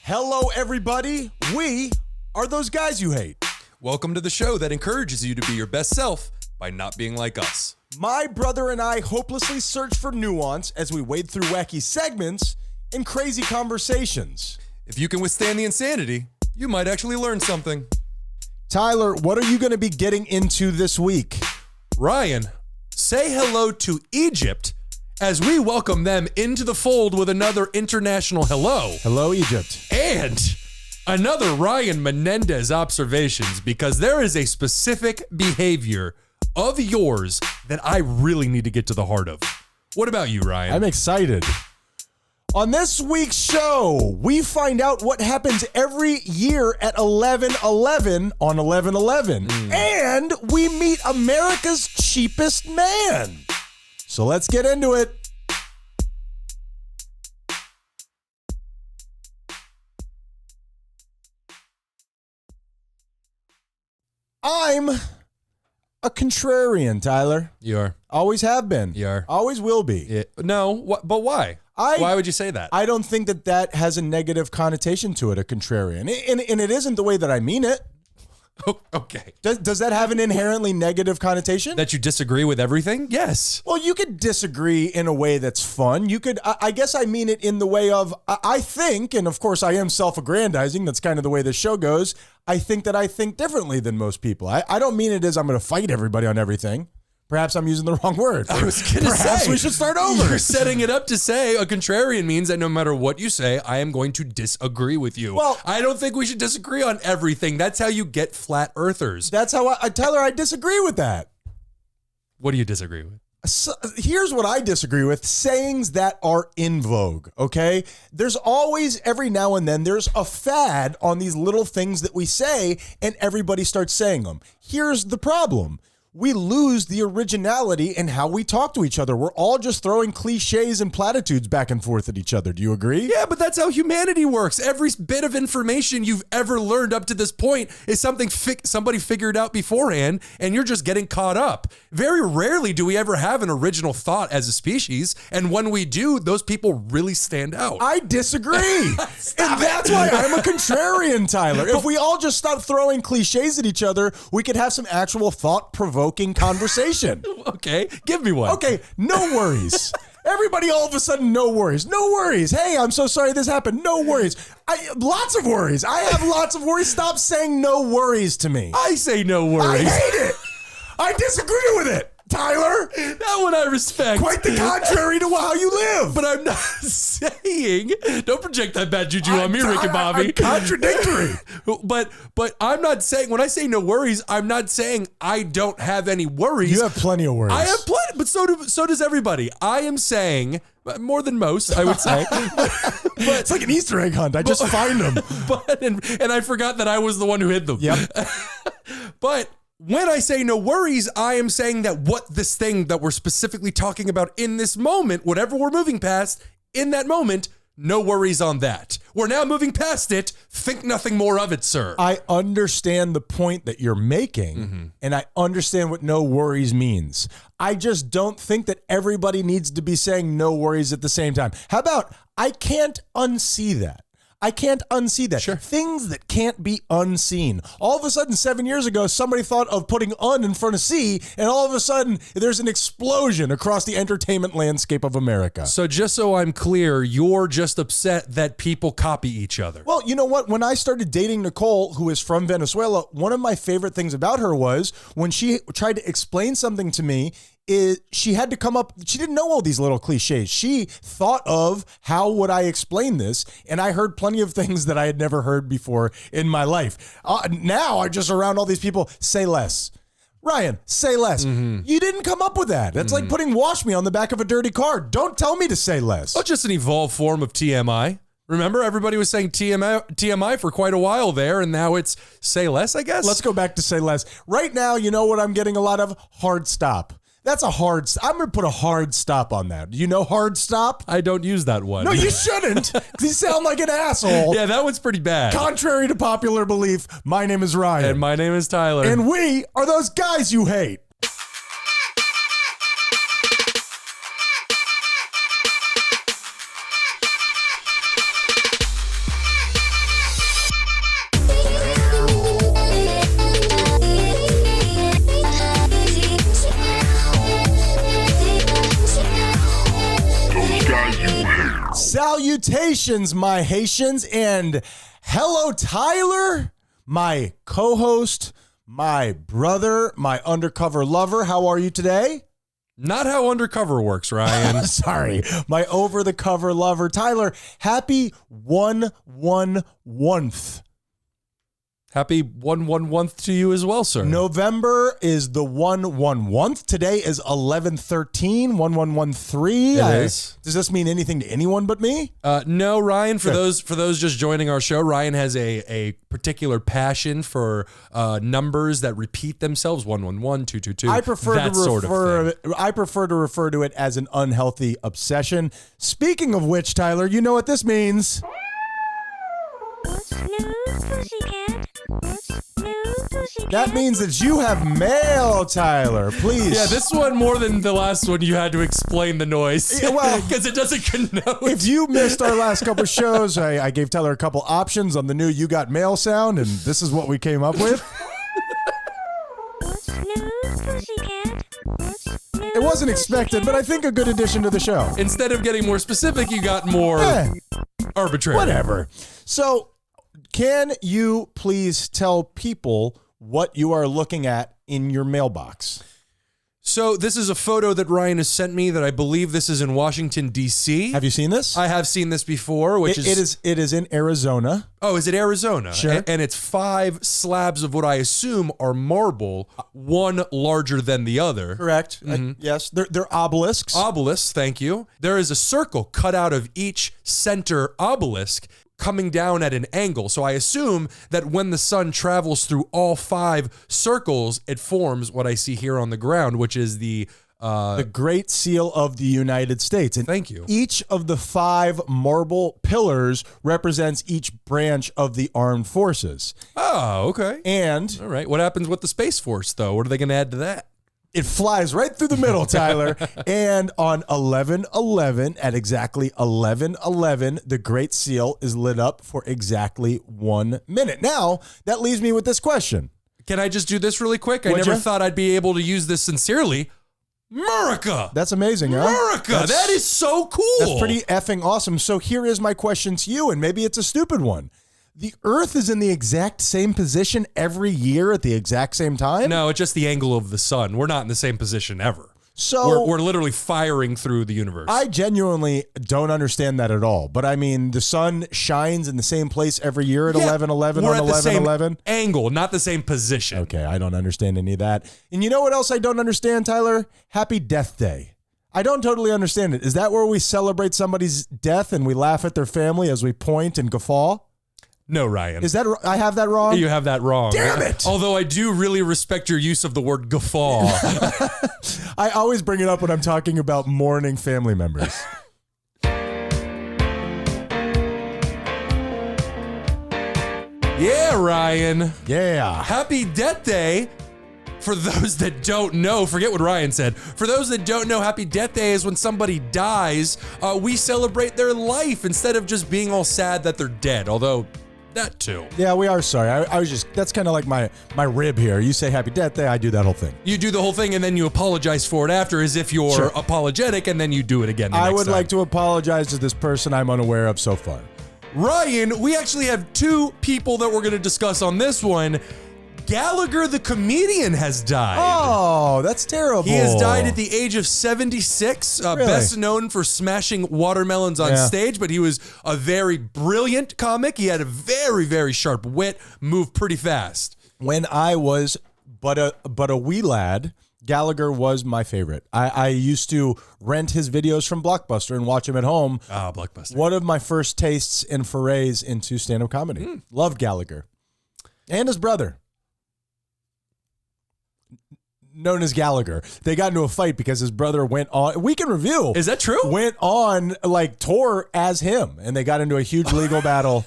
Hello, everybody. We are those guys you hate. Welcome to the show that encourages you to be your best self by not being like us. My brother and I hopelessly search for nuance as we wade through wacky segments and crazy conversations. If you can withstand the insanity, you might actually learn something. Tyler, what are you going to be getting into this week? Ryan, say hello to Egypt as we welcome them into the fold with another international hello. Hello, Egypt. And another Ryan Menendez observations, because there is a specific behavior of yours that I really need to get to the heart of. What about you, Ryan? I'm excited. On this week's show, we find out what happens every year at 11/11 on 11/11. And we meet America's cheapest man. So let's get into it. I'm a contrarian, Tyler. You are. Always have been. You are. Always will be. No, but why? Why would you say that? I don't think that has a negative connotation to it, a contrarian. And it isn't the way that I mean it. Oh, okay. Does that have an inherently negative connotation? That you disagree with everything? Yes. Well, you could disagree in a way that's fun. You could, I guess I mean it in the way of, I think, and of course I am self-aggrandizing, that's kind of the way the show goes, I think that I think differently than most people. I don't mean it as I'm going to fight everybody on everything. Perhaps I'm using the wrong word. I was going to say. Perhaps we should start over. You're setting it up to say a contrarian means that no matter what you say, I am going to disagree with you. Well, I don't think we should disagree on everything. That's how you get flat earthers. That's how Tyler, I disagree with that. What do you disagree with? So, here's what I disagree with. Sayings that are in vogue, okay? There's always, every now and then, there's a fad on these little things that we say, and everybody starts saying them. Here's the problem. We lose the originality in how we talk to each other. We're all just throwing cliches and platitudes back and forth at each other. Do you agree? Yeah, but that's how humanity works. Every bit of information you've ever learned up to this point is something somebody figured out beforehand, and you're just getting caught up. Very rarely do we ever have an original thought as a species, and when we do, those people really stand out. I disagree. And that's why I'm a contrarian, Tyler. If we all just stop throwing cliches at each other, we could have some actual thought-provoking conversation. Okay, give me one. Okay, no worries. Everybody all of a sudden, no worries. No worries. Hey, I'm so sorry this happened. No worries. Lots of worries. I have lots of worries. Stop saying no worries to me. I say no worries. I hate it. I disagree with it. Tyler, that one I respect. Quite the contrary to how you live. But I'm not saying, don't project that bad juju on me, Rick and Bobby. I'm contradictory. But I'm not saying, when I say no worries, I'm not saying I don't have any worries. You have plenty of worries. I have plenty, but so does everybody. I am saying, more than most, I would say. But it's like an Easter egg hunt. I just find them. And I forgot that I was the one who hid them. Yep. But when I say no worries, I am saying that what this thing that we're specifically talking about in this moment, whatever we're moving past, in that moment, no worries on that. We're now moving past it. Think nothing more of it, sir. I understand the point that you're making, and I understand what no worries means. I just don't think that everybody needs to be saying no worries at the same time. How about, I can't unsee that. I can't unsee that. Sure. Things that can't be unseen. All of a sudden, 7 years ago, somebody thought of putting "un" in front of "see," and all of a sudden, there's an explosion across the entertainment landscape of America. So just so I'm clear, you're just upset that people copy each other. Well, you know what? When I started dating Nicole, who is from Venezuela, one of my favorite things about her was when she tried to explain something to me, she had to come up, she didn't know all these little cliches. She thought of how would I explain this, and I heard plenty of things that I had never heard before in my life. Now I just around all these people, say less. Ryan, say less. You didn't come up with that. That's like putting "wash me" on the back of a dirty car. Don't tell me to say less. Oh, just an evolved form of TMI. Remember, everybody was saying TMI for quite a while there, and now it's say less, I guess? Let's go back to say less. Right now, you know what I'm getting a lot of? Hard stop. That's a hard I'm going to put a hard stop on that. Do you know hard stop? I don't use that one. No, you shouldn't. Because you sound like an asshole. Yeah, that one's pretty bad. Contrary to popular belief, my name is Ryan. And my name is Tyler. And we are those guys you hate. Salutations, my Haitians, and hello, Tyler, my co-host, my brother, my undercover lover. How are you today? Not how undercover works, Ryan. Sorry, my over-the-cover lover. Tyler, happy 1/1/1th. Happy 1/1/1th to you as well, sir. November is the 1/1/1th. Today is 11/13, 1/1/13. It is. Does this mean anything to anyone but me? No, Ryan. For those just joining our show, Ryan has a particular passion for numbers that repeat themselves. 1/1/1, 2/2/2. I prefer that sort of thing. I prefer to refer to it as an unhealthy obsession. Speaking of which, Tyler, you know what this means. That means that you have mail, Tyler. Please. Yeah, this one more than the last one. You had to explain the noise. Yeah, well, because it doesn't connote. If you missed our last couple shows, I gave Tyler a couple options on the new "You Got Mail" sound, and this is what we came up with. It wasn't expected, but I think a good addition to the show. Instead of getting more specific, you got more arbitrary. Whatever. So, can you please tell people what you are looking at in your mailbox? So this is a photo that Ryan has sent me that I believe this is in Washington, D.C. Have you seen this? I have seen this before, which It is in Arizona. Oh, is it Arizona? Sure. And it's 5 slabs of what I assume are marble, one larger than the other. Correct. Yes, they're obelisks. Obelisks, thank you. There is a circle cut out of each center obelisk coming down at an angle. So I assume that when the sun travels through all 5 circles, it forms what I see here on the ground, which is the Great Seal of the United States. And thank you. Each of the 5 marble pillars represents each branch of the armed forces. Oh, okay. And all right. What happens with the Space Force, though? What are they going to add to that? it flies right through the middle, Tyler. And on 11/11, at exactly 11/11, the Great Seal is lit up for exactly 1 minute. Now, that leaves me with this question. Can I just do this really quick? I Would never you? thought I'd be able to use this sincerely. America! That's amazing, huh? America! That is so cool! That's pretty effing awesome. So here is my question to you, and maybe it's a stupid one. The Earth is in the exact same position every year at the exact same time? No, it's just the angle of the sun. We're not in the same position ever. So We're literally firing through the universe. I genuinely don't understand that at all. But I mean, the sun shines in the same place every year at 11/11 we're on at the same 11/11. angle, not the same position. Okay, I don't understand any of that. And you know what else I don't understand, Tyler? Happy Death Day. I don't totally understand it. Is that where we celebrate somebody's death and we laugh at their family as we point and guffaw? No, Ryan. Is that I have that wrong? You have that wrong. Damn it! Although I do really respect your use of the word guffaw. I always bring it up when I'm talking about mourning family members. Yeah, Ryan. Yeah. Happy Death Day. For those that don't know, forget what Ryan said. For those that don't know, Happy Death Day is when somebody dies. We celebrate their life instead of just being all sad that they're dead. Although, that too. Yeah, we are sorry. I was just, that's kind of like my rib here. You say Happy Death Day, I do that whole thing. You do the whole thing and then you apologize for it after as if you're apologetic, and then you do it again the I next would time. like to apologize to this person I'm unaware of so far. Ryan, we actually have 2 people that we're going to discuss on this one. Gallagher, the comedian, has died. Oh, that's terrible. He has died at the age of 76, Really? best known for smashing watermelons on stage, but he was a very brilliant comic. He had a very, very sharp wit, moved pretty fast. When I was but a wee lad, Gallagher was my favorite. I used to rent his videos from Blockbuster and watch him at home. Ah, Blockbuster. One of my first tastes and forays into stand-up comedy. Loved Gallagher. And his brother, known as Gallagher. They got into a fight because his brother went on Week in Review. Is that true? Went on tour as him, and they got into a huge legal battle.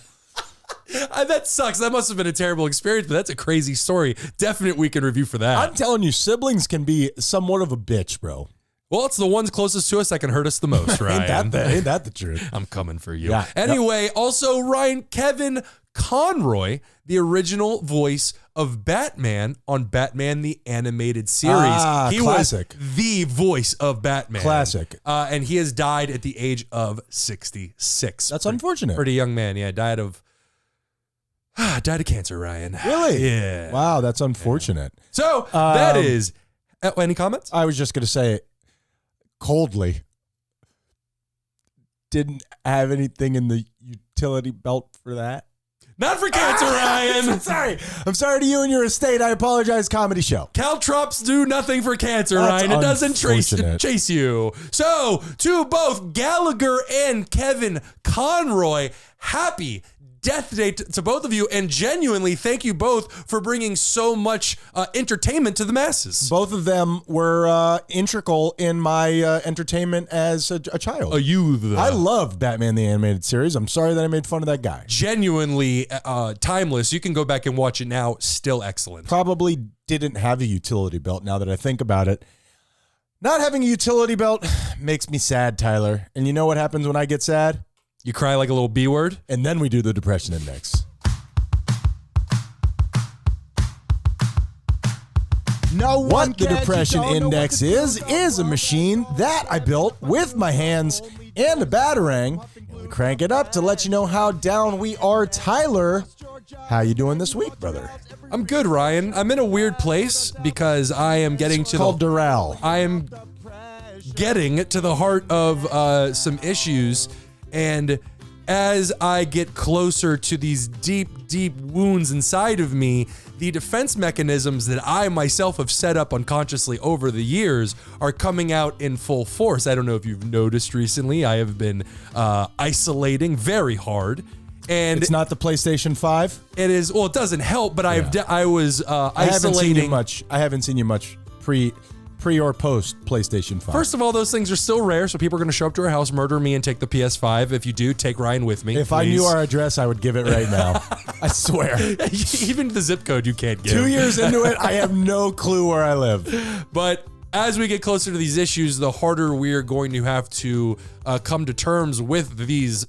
That sucks. That must have been a terrible experience, but that's a crazy story. Definite Week in Review for that. I'm telling you, siblings can be somewhat of a bitch, bro. Well, it's the ones closest to us that can hurt us the most, Ryan. Ain't that the truth? I'm coming for you. Yeah. Anyway, also Ryan, Kevin Conroy, the original voice of Batman on Batman the Animated Series. He classic. was the voice of Batman. Classic. And he has died at the age of 66. That's unfortunate. Pretty young man. Yeah, died of cancer, Ryan. Really? Yeah. Wow, that's unfortunate. So that is. Any comments? I was just going to say, coldly, didn't have anything in the utility belt for that. Not for cancer, Ryan. I'm sorry to you and your estate. I apologize, comedy show. Caltrops do nothing for cancer, That's Ryan. It doesn't unfortunate. chase you. So, to both Gallagher and Kevin Conroy, happy Death Day to both of you, and genuinely thank you both for bringing so much entertainment to the masses. Both of them were integral in my entertainment as a child. A youth. I love Batman the Animated Series. I'm sorry that I made fun of that guy. Genuinely timeless. You can go back and watch it now. Still excellent. Probably didn't have a utility belt now that I think about it. Not having a utility belt makes me sad, Tyler. And you know what happens when I get sad? You cry like a little B word? And then we do the depression index. What the depression index is a machine that I built with my hands and a batarang. And we crank it up to let you know how down we are. Tyler, how you doing this week, brother? I'm good, Ryan. I'm in a weird place because I am getting It's called Doral. I am getting to the heart of some issues. And as I get closer to these deep, deep wounds inside of me, the defense mechanisms that I myself have set up unconsciously over the years are coming out in full force. I don't know if you've noticed recently, I have been isolating very hard. And it's not the PlayStation 5? It is, well, it doesn't help, but I was isolating. I haven't seen you much pre or post PlayStation 5. First of all, those things are still rare, so people are going to show up to our house, murder me, and take the PS5. If you do, take Ryan with me. If please. I knew our address, I would give it right now. I swear. Even the zip code you can't give. 2 years into it, I have no clue where I live. But as we get closer to these issues, the harder we're going to have to come to terms with these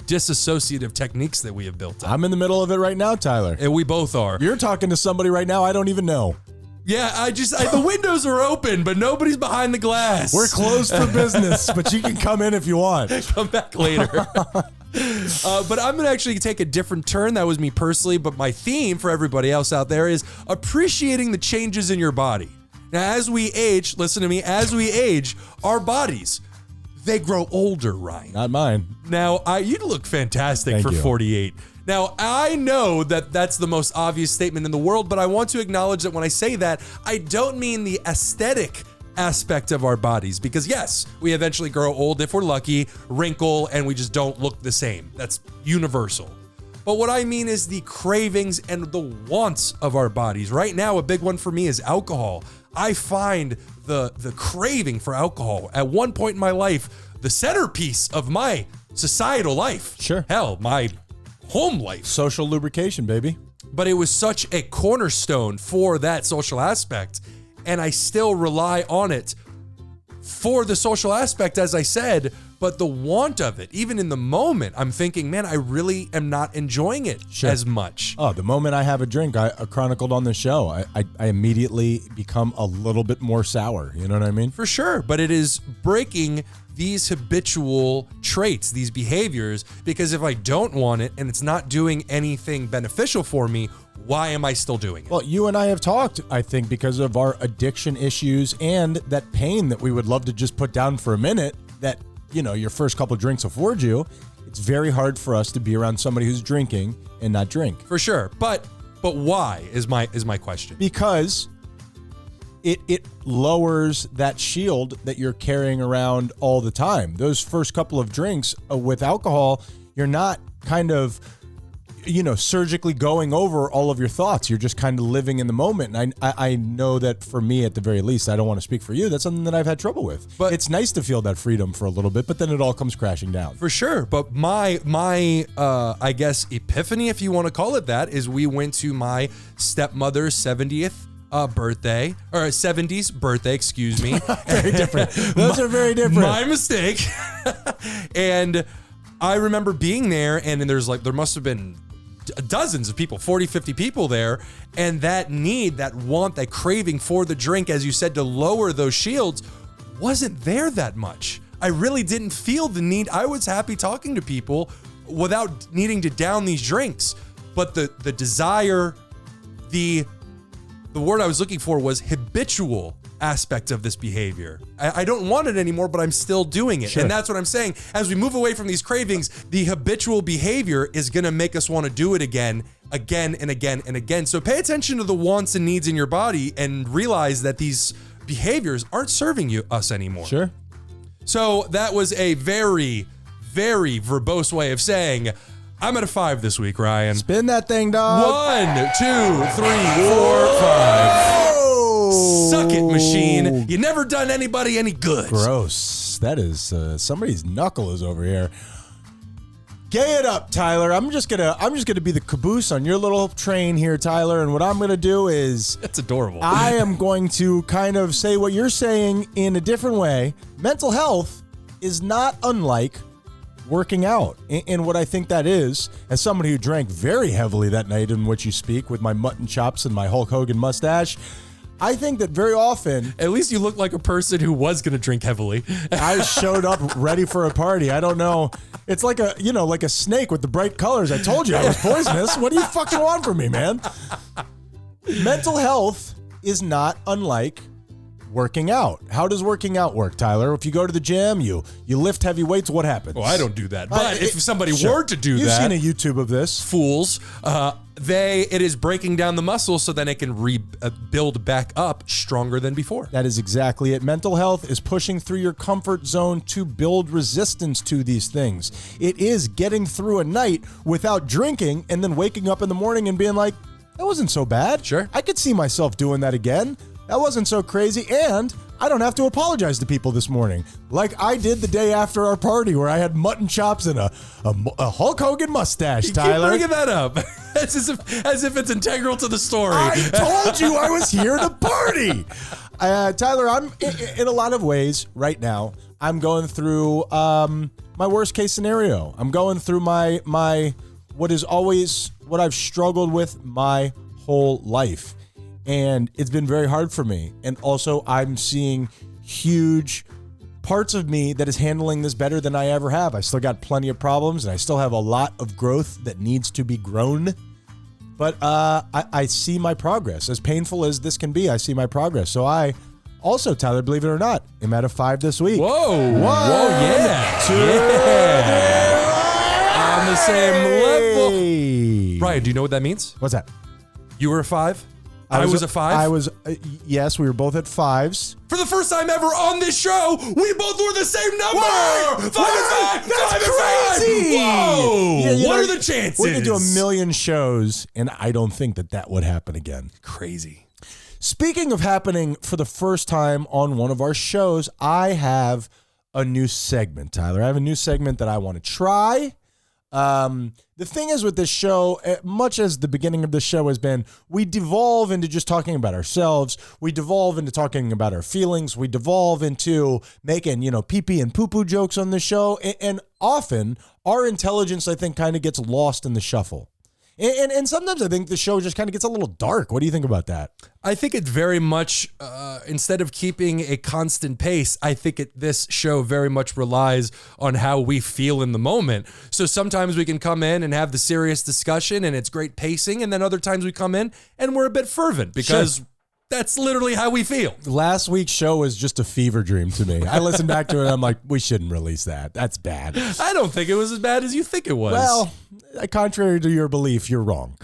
disassociative techniques that we have built up. I'm in the middle of it right now, Tyler. And we both are. You're talking to somebody right now I don't even know. Yeah, the windows are open, but nobody's behind the glass. We're closed for business, but you can come in if you want. Come back later. But I'm going to actually take a different turn. That was me personally, but my theme for everybody else out there is appreciating the changes in your body. Now, as we age, listen to me, as we age, our bodies, they grow older, Ryan. Not mine. Now, you look fantastic Thank for you. 48. Now, I know that that's the most obvious statement in the world, but I want to acknowledge that when I say that, I don't mean the aesthetic aspect of our bodies, because yes, we eventually grow old if we're lucky, wrinkle, and we just don't look the same. That's universal. But what I mean is the cravings and the wants of our bodies. Right now, a big one for me is alcohol. I find the craving for alcohol at one point in my life, the centerpiece of my societal life. Sure. Hell, my home life. Social lubrication, baby. But it was such a cornerstone for that social aspect. And I still rely on it for the social aspect, as I said, but the want of it, even in the moment, I'm thinking, man, I really am not enjoying it as much. Oh, the moment I have a drink, I chronicled on the show, I immediately become a little bit more sour. You know what I mean? For sure. But it is breaking these habitual traits, these behaviors, because if I don't want it and it's not doing anything beneficial for me, why am I still doing it? Well, you and I have talked, I think, because of our addiction issues and that pain that we would love to just put down for a minute that, you know, your first couple drinks afford you. It's very hard for us to be around somebody who's drinking and not drink. For sure. But why is my question? Because it lowers that shield that you're carrying around all the time. Those first couple of drinks with alcohol, you're not kind of, you know, surgically going over all of your thoughts. You're just kind of living in the moment. And I know that for me, at the very least, I don't want to speak for you. That's something that I've had trouble with. But it's nice to feel that freedom for a little bit, but then it all comes crashing down. For sure. But my I guess, epiphany, if you want to call it that, is we went to my stepmother's 70th birthday, or 70s birthday, excuse me. Very different. Those are very different. My mistake. And I remember being there, and there must have been dozens of people, 40, 50 people there. And that need, that want, that craving for the drink, as you said, to lower those shields wasn't there that much. I really didn't feel the need. I was happy talking to people without needing to down these drinks. But the desire, the word I was looking for was habitual aspect of this behavior. I don't want it anymore, but I'm still doing it. Sure. And that's what I'm saying. As we move away from these cravings, the habitual behavior is going to make us want to do it again and again. So pay attention to the wants and needs in your body and realize that these behaviors aren't serving us anymore. Sure. So that was a very, very verbose way of saying, I'm at a 5 this week, Ryan. Spin that thing, dog. 1, 2, 3, 4, 5. Suck it, machine. You never done anybody any good. Gross. That is somebody's knuckle is over here. Gay it up, Tyler. I'm just gonna be the caboose on your little train here, Tyler. And what I'm gonna do is That's adorable. I am going to kind of say what you're saying in a different way. Mental health is not unlike working out. And what I think that is, as somebody who drank very heavily that night in which you speak with my mutton chops and my Hulk Hogan mustache, I think that very often At least you look like a person who was going to drink heavily. I showed up ready for a party. I don't know. It's like like a snake with the bright colors. I told you I was poisonous. What do you fucking want from me, man? Mental health is not unlike working out. How does working out work, Tyler? If you go to the gym, you lift heavy weights, what happens? Well, I don't do that. But if somebody sure. were to do You've that, seen a YouTube of this. fools, it is breaking down the muscle so then it can build back up stronger than before. That is exactly it. Mental health is pushing through your comfort zone to build resistance to these things. It is getting through a night without drinking and then waking up in the morning and being like, that wasn't so bad. Sure. I could see myself doing that again. That wasn't so crazy, and I don't have to apologize to people this morning like I did the day after our party where I had mutton chops and a Hulk Hogan mustache, Tyler. Keep bringing that up as if it's integral to the story. I told you I was here to party. Tyler, I'm in a lot of ways right now. I'm going through my worst case scenario. I'm going through my what I've struggled with my whole life. And it's been very hard for me. And also I'm seeing huge parts of me that is handling this better than I ever have. I still got plenty of problems and I still have a lot of growth that needs to be grown. But I see my progress. As painful as this can be, I see my progress. So I also, Tyler, believe it or not, am at a 5 this week. Whoa, yeah. 2, On the same level. Ryan, do you know what that means? What's that? You were a 5? I was a 5? I was, yes, we were both at 5s. For the first time ever on this show, we both were the same number. What? 5 and 5. That's 5 and 5. crazy. Whoa. Yeah, What are the chances? We could do a million shows, and I don't think that would happen again. Crazy. Speaking of happening for the first time on one of our shows, I have a new segment, Tyler. I have a new segment that I want to try. The thing is with this show, much as the beginning of this show has been, we devolve into just talking about ourselves. We devolve into talking about our feelings. We devolve into making, pee-pee and poo-poo jokes on the show. And often our intelligence, I think, kind of gets lost in the shuffle. And sometimes I think the show just kind of gets a little dark. What do you think about that? I think it very much, instead of keeping a constant pace, I think this show very much relies on how we feel in the moment. So sometimes we can come in and have the serious discussion and it's great pacing. And then other times we come in and we're a bit fervent because that's literally how we feel. Last week's show was just a fever dream to me. I listened back to it and I'm like, we shouldn't release that. That's bad. I don't think it was as bad as you think it was. Well, contrary to your belief, you're wrong.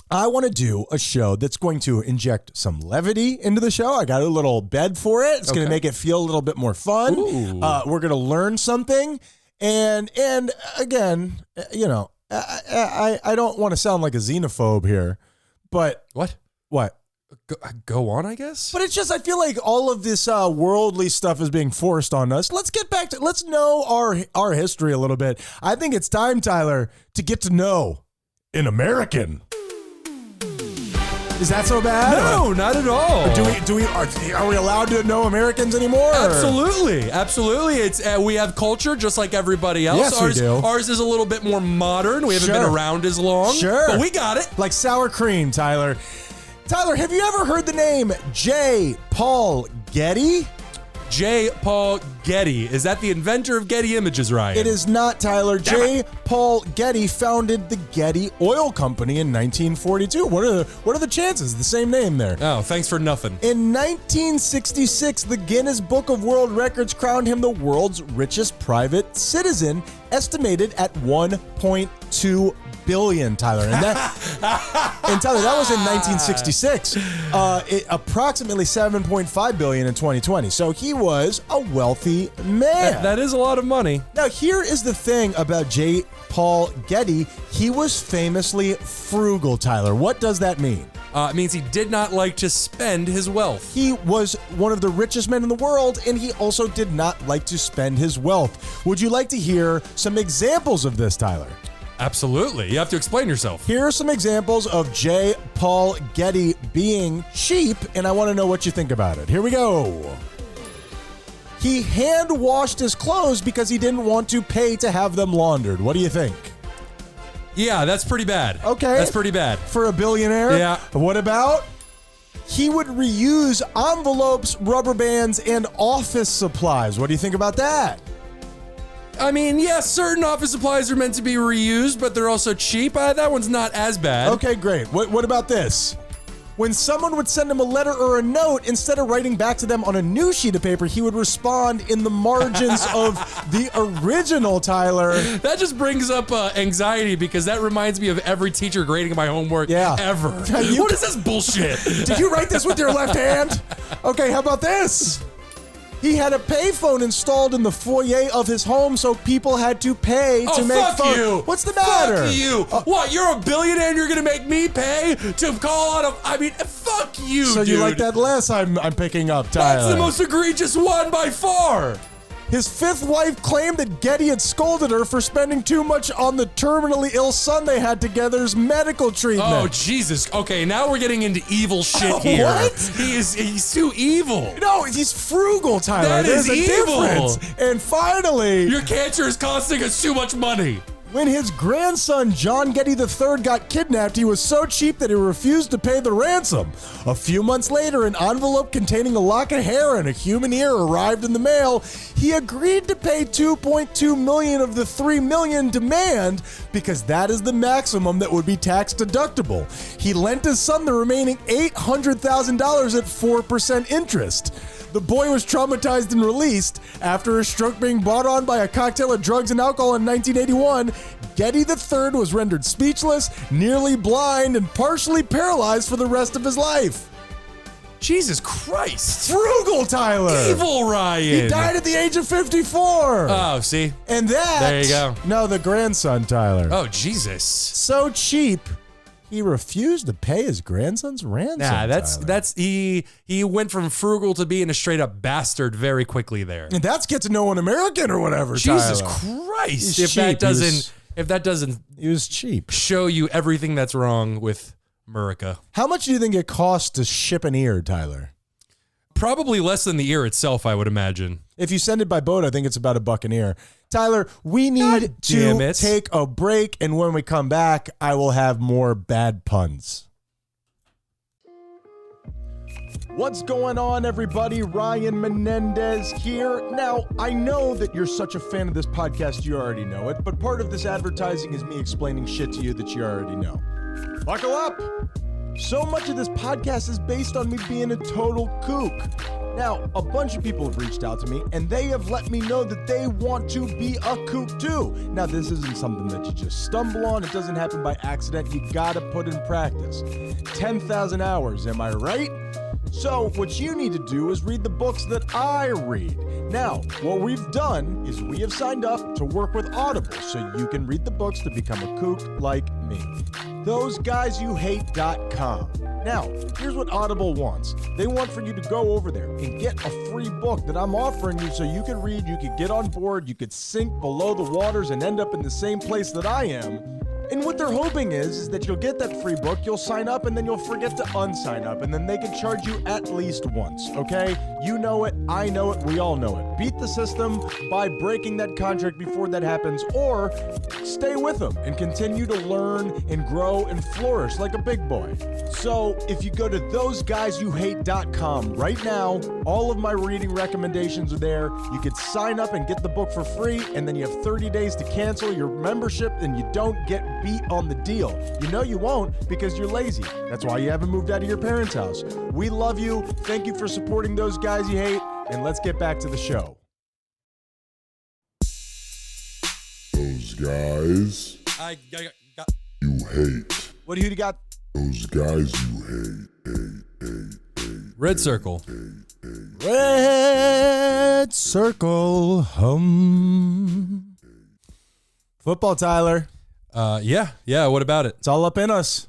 I want to do a show that's going to inject some levity into the show. I got a little bed for it. It's going to make it feel a little bit more fun. We're going to learn something. And again, I don't want to sound like a xenophobe here, but What? Go on, I guess. But it's just, I feel like all of this worldly stuff is being forced on us. Let's know our history a little bit. I think it's time, Tyler, to get to know an American. Is that so bad? No, not at all. Are we allowed to know Americans anymore? Absolutely. It's we have culture just like everybody else. Yes, we do. Ours is a little bit more modern. We haven't been around as long. Sure. But we got it. Like sour cream, Tyler. Tyler, have you ever heard the name J. Paul Getty? J. Paul Getty. Is that the inventor of Getty Images, Ryan? It is not, Tyler. J. Paul Getty founded the Getty Oil Company in 1942. What are the chances? The same name there. Oh, thanks for nothing. In 1966, the Guinness Book of World Records crowned him the world's richest private citizen, estimated at $1.2 billion, Tyler. And Tyler, that was in 1966. Approximately $7.5 billion in 2020. So he was a wealthy man. That is a lot of money. Now, here is the thing about J. Paul Getty. He was famously frugal, Tyler. What does that mean? It means he did not like to spend his wealth. He was one of the richest men in the world, and he also did not like to spend his wealth. Would you like to hear some examples of this, Tyler? Absolutely. You have to explain yourself. Here are some examples of J. Paul Getty being cheap, and I want to know what you think about it. Here we go. He hand washed his clothes because he didn't want to pay to have them laundered. What do you think? Yeah, that's pretty bad. Okay. That's pretty bad. For a billionaire? Yeah. What about? He would reuse envelopes, rubber bands, and office supplies. What do you think about that? I mean, yes, certain office supplies are meant to be reused, but they're also cheap. That one's not as bad. Okay, great. What about this? When someone would send him a letter or a note, instead of writing back to them on a new sheet of paper, he would respond in the margins of the original, Tyler. That just brings up anxiety because that reminds me of every teacher grading my homework ever. What is this bullshit? Did you write this with your left hand? Okay, how about this? He had a payphone installed in the foyer of his home, so people had to pay to make fuck phone. You. What's the matter? Fuck you. What, you're a billionaire and you're going to make me pay to call out fuck you, so dude. You like that less I'm picking up, Tyler. That's the most egregious one by far. His fifth wife claimed that Getty had scolded her for spending too much on the terminally ill son they had together's medical treatment. Oh, Jesus. Okay, now we're getting into evil shit here. What? He's too evil. No, he's frugal, Tyler. That There's is a evil. difference. And finally, your cancer is costing us too much money. When his grandson, John Getty III, got kidnapped, he was so cheap that he refused to pay the ransom. A few months later, an envelope containing a lock of hair and a human ear arrived in the mail. He agreed to pay $2.2 million of the $3 million demand because that is the maximum that would be tax deductible. He lent his son the remaining $800,000 at 4% interest. The boy was traumatized and released. After his stroke being brought on by a cocktail of drugs and alcohol in 1981, Getty III was rendered speechless, nearly blind, and partially paralyzed for the rest of his life. Jesus Christ. Frugal, Tyler. Evil Ryan. He died at the age of 54. Oh, see? And that... There you go. No, the grandson, Tyler. Oh, Jesus. So cheap, he refused to pay his grandson's ransom. Nah, Tyler. that's he went from frugal to being a straight up bastard very quickly there. And that's get to know an American or whatever, Jesus Tyler. Christ. He's If cheap. that doesn't He was cheap. show you everything that's wrong with America. How much do you think it costs to ship an ear, Tyler? Probably less than the ear itself, I would imagine. If you send it by boat, I think it's about $1 an ear. Tyler, we need to take a break, and when we come back, I will have more bad puns. What's going on, everybody? Ryan Menendez here. Now, I know that you're such a fan of this podcast, you already know it, but part of this advertising is me explaining shit to you that you already know. Buckle up! So much of this podcast is based on me being a total kook. Now, a bunch of people have reached out to me, and they have let me know that they want to be a kook too. Now, this isn't something that you just stumble on. It doesn't happen by accident. You gotta put in practice. 10,000 hours, am I right? So, what you need to do is read the books that I read. Now, what we've done is we have signed up to work with Audible so you can read the books to become a kook like me. THOSEGUYSYOUHATE.com. Now, here's what Audible wants. They want for you to go over there and get a free book that I'm offering you so you can read, you could get on board, you could sink below the waters and end up in the same place that I am. And what they're hoping is that you'll get that free book, you'll sign up, and then you'll forget to unsign up, and then they can charge you at least once, okay? You know it, I know it, we all know it. Beat the system by breaking that contract before that happens, or stay with them and continue to learn and grow and flourish like a big boy. So if you go to THOSEGUYSYOUHATE.com right now, all of my reading recommendations are there. You could sign up and get the book for free, and then you have 30 days to cancel your membership, and you don't get beat on the deal. You know you won't because you're lazy. That's why you haven't moved out of your parents' house. We love you. Thank you for supporting Those Guys You Hate, and let's get back to the show. Those guys you hate. What do you got? Those guys you hate. Red circle. Red circle hum. Football, Tyler. Yeah. What about it? It's all up in us.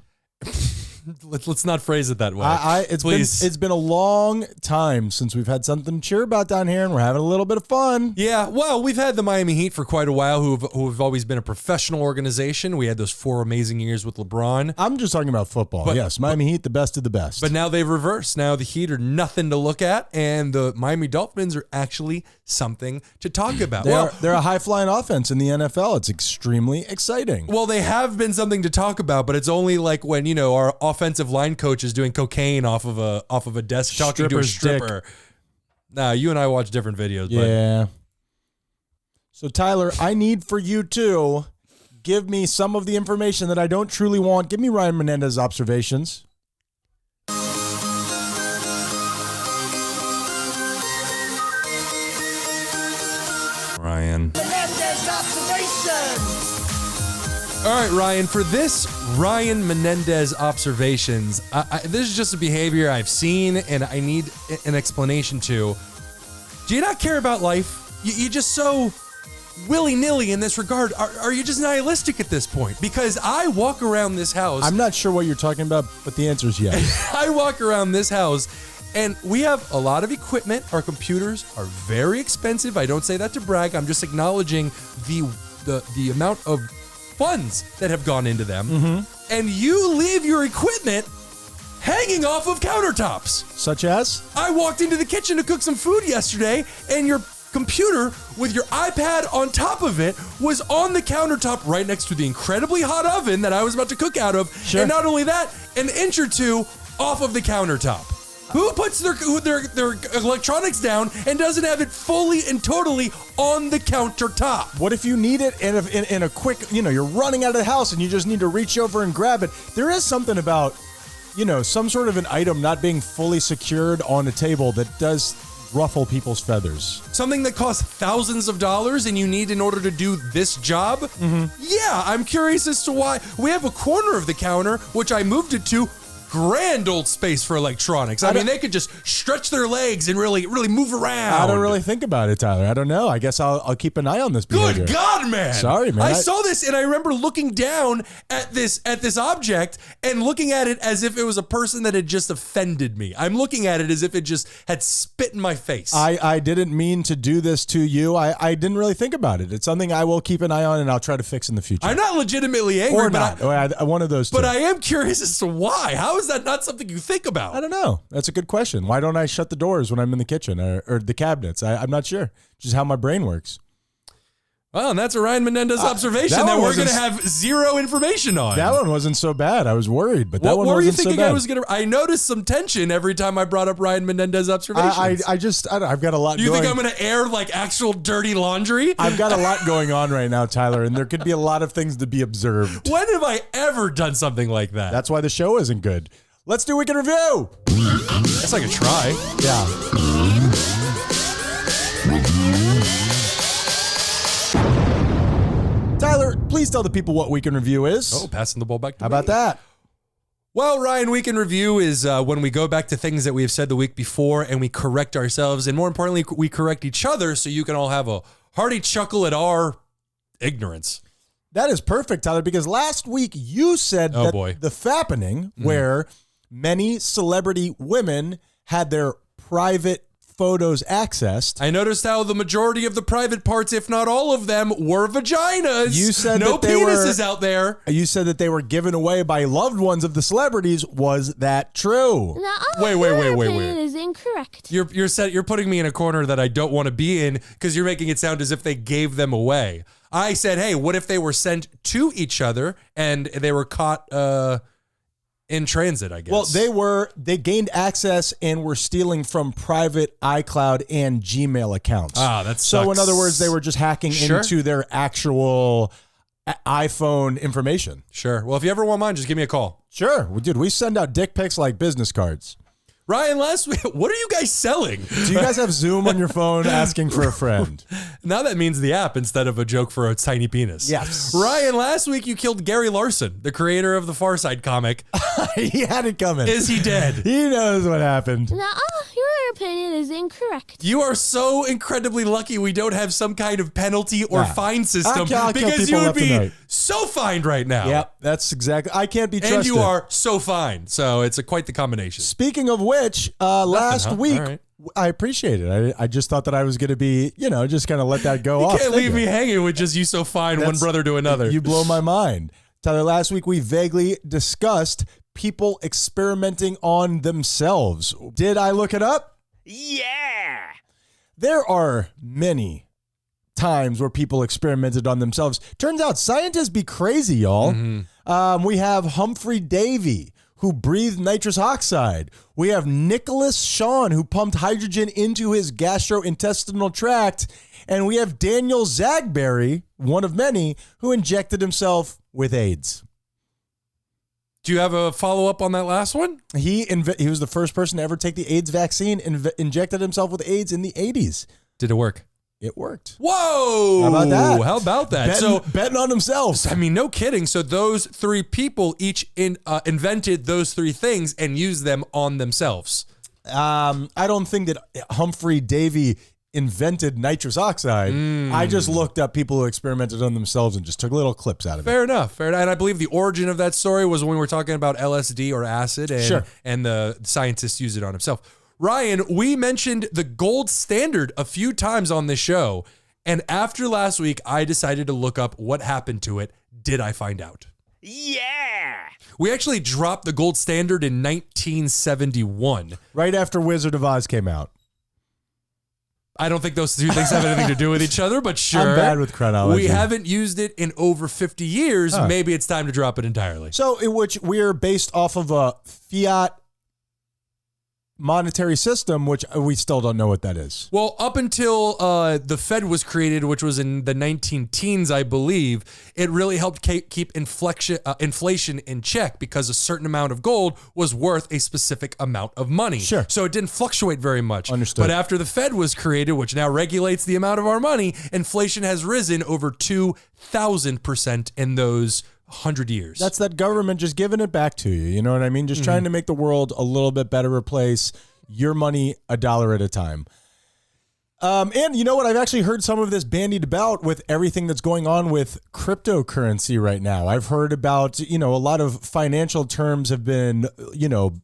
Let's not phrase it that way. It's been a long time since we've had something to cheer about down here, and we're having a little bit of fun. Yeah, well, we've had the Miami Heat for quite a while, who have always been a professional organization. We had those 4 amazing years with LeBron. I'm just talking about football. Yes, Miami Heat, the best of the best. But now they've reversed. Now the Heat are nothing to look at, and the Miami Dolphins are actually something to talk about. They're a high-flying offense in the NFL. It's extremely exciting. Well, they have been something to talk about, but it's only like when, our offensive line coach is doing cocaine off of a desk talking to a stripper. Nah, you and I watch different videos. Yeah. So Tyler, I need for you to give me some of the information that I don't truly want. Give me Ryan Menendez's observations. Ryan. Menendez observations. All right, Ryan, for this Ryan Menendez observations, this is just a behavior I've seen and I need an explanation to. Do you not care about life? You just so willy-nilly in this regard. Are you just nihilistic at this point? Because I walk around this house. I'm not sure what you're talking about, but the answer is yes. I walk around this house and we have a lot of equipment. Our computers are very expensive. I don't say that to brag. I'm just acknowledging the amount of funds that have gone into them. Mm-hmm. And you leave your equipment hanging off of countertops. Such as? I walked into the kitchen to cook some food yesterday, and your computer with your iPad on top of it was on the countertop right next to the incredibly hot oven that I was about to cook out of. Sure. And not only that, an inch or two off of the countertop. Who puts their electronics down and doesn't have it fully and totally on the countertop? What if you need it in a quick, you're running out of the house and you just need to reach over and grab it? There is something about, some sort of an item not being fully secured on a table that does ruffle people's feathers. Something that costs thousands of dollars and you need in order to do this job? Mm-hmm. Yeah, I'm curious as to why. We have a corner of the counter, which I moved it to. Grand old space for electronics. I mean, they could just stretch their legs and really move around. I don't really think about it, Tyler. I don't know. I guess I'll keep an eye on this behavior. Good God, man. Sorry, man. I saw this and I remember looking down at this object and looking at it as if it was a person that had just offended me. I'm looking at it as if it just had spit in my face. I didn't mean to do this to you. I didn't really think about it. It's something I will keep an eye on and I'll try to fix in the future. I'm not legitimately angry. Or not. One of those two. But I am curious as to why. How is that not something you think about? I don't know. That's a good question. Why don't I shut the doors when I'm in the kitchen or the cabinets? I'm not sure. Just how my brain works. Well, and that's a Ryan Menendez observation that we're going to have zero information on. That one wasn't so bad. I was worried, but that one wasn't so bad. What were you thinking I was going to... I noticed some tension every time I brought up Ryan Menendez observations. I don't know. I've got a lot You think I'm going to air like actual dirty laundry? I've got a lot going on right now, Tyler, and there could be a lot of things to be observed. When have I ever done something like that? That's why the show isn't good. Let's do Weekend Review. That's like a try. Yeah. Tyler, please tell the people what Weekend Review is. Oh, passing the ball back to How about that? Well, Ryan, Weekend Review is when we go back to things that we have said the week before and we correct ourselves, and more importantly, we correct each other so you can all have a hearty chuckle at our ignorance. That is perfect, Tyler, because last week you said the fappening, where many celebrity women had their private photos accessed. I noticed how the majority of the private parts, if not all of them, were vaginas. You said no that they penises were, out there. You said that they were given away by loved ones of the celebrities. Was that true? Wait. Opinion is incorrect. You're putting me in a corner that I don't want to be in because you're making it sound as if they gave them away. I said, hey, what if they were sent to each other and they were caught in transit, I guess? Well, they gained access and were stealing from private iCloud and Gmail accounts. Ah, that's so. In other words, they were just hacking into their actual iPhone information. Sure. Well, if you ever want mine, just give me a call. Sure, dude. We send out dick pics like business cards. Ryan, last week, what are you guys selling? Do you guys have Zoom on your phone asking for a friend? Now that means the app instead of a joke for a tiny penis. Yes. Ryan, last week you killed Gary Larson, the creator of the Far Side comic. He had it coming. Is he dead? He knows what happened. Your opinion is incorrect. You are so incredibly lucky we don't have some kind of penalty or fine system I'll kill because people you would left and be right. so fined right now. Yep, that's exactly. I can't be trusted. And you are so fine. So it's quite the combination. Speaking of which, last week, All right. I appreciate it. I just thought that I was going to be, just kind of let that go off. You can't leave me hanging with just you so fine, one brother to another. You blow my mind. Tyler, last week we vaguely discussed people experimenting on themselves. Did I look it up? Yeah. There are many times where people experimented on themselves. Turns out scientists be crazy, y'all. We have Humphrey Davy, who breathed nitrous oxide. We have Nicholas Shawn, who pumped hydrogen into his gastrointestinal tract. And we have Daniel Zagberry, one of many, who injected himself with AIDS. Do you have a follow-up on that last one? He was the first person to ever take the AIDS vaccine and injected himself with AIDS in the 80s. Did it work? It worked. Whoa! How about that? How about that? Betting on themselves. I mean, no kidding. So those three people each invented those three things and used them on themselves. I don't think that Humphrey Davy invented nitrous oxide. I just looked up people who experimented on themselves and just took little clips out of it. Fair enough. And I believe the origin of that story was when we were talking about LSD or acid, and the scientist used it on himself. Ryan, we mentioned the gold standard a few times on this show, and after last week, I decided to look up what happened to it. Did I find out? Yeah. We actually dropped the gold standard in 1971. Right after Wizard of Oz came out. I don't think those two things have anything to do with each other, but sure. I'm bad with chronology. We haven't used it in over 50 years. Maybe it's time to drop it entirely. So, in which we're based off of a fiat monetary system, which we still don't know what that is. Well, up until the Fed was created, which was in the 19-teens, I believe, it really helped keep inflation in check because a certain amount of gold was worth a specific amount of money. Sure. So it didn't fluctuate very much. Understood. But after the Fed was created, which now regulates the amount of our money, inflation has risen over 2,000% in those 100 years. That's that government just giving it back to you. You know what I mean? Just trying to make the world a little bit better, replace your money $1 at a time. And you know what? I've actually heard some of this bandied about with everything that's going on with cryptocurrency right now. I've heard about, a lot of financial terms have been,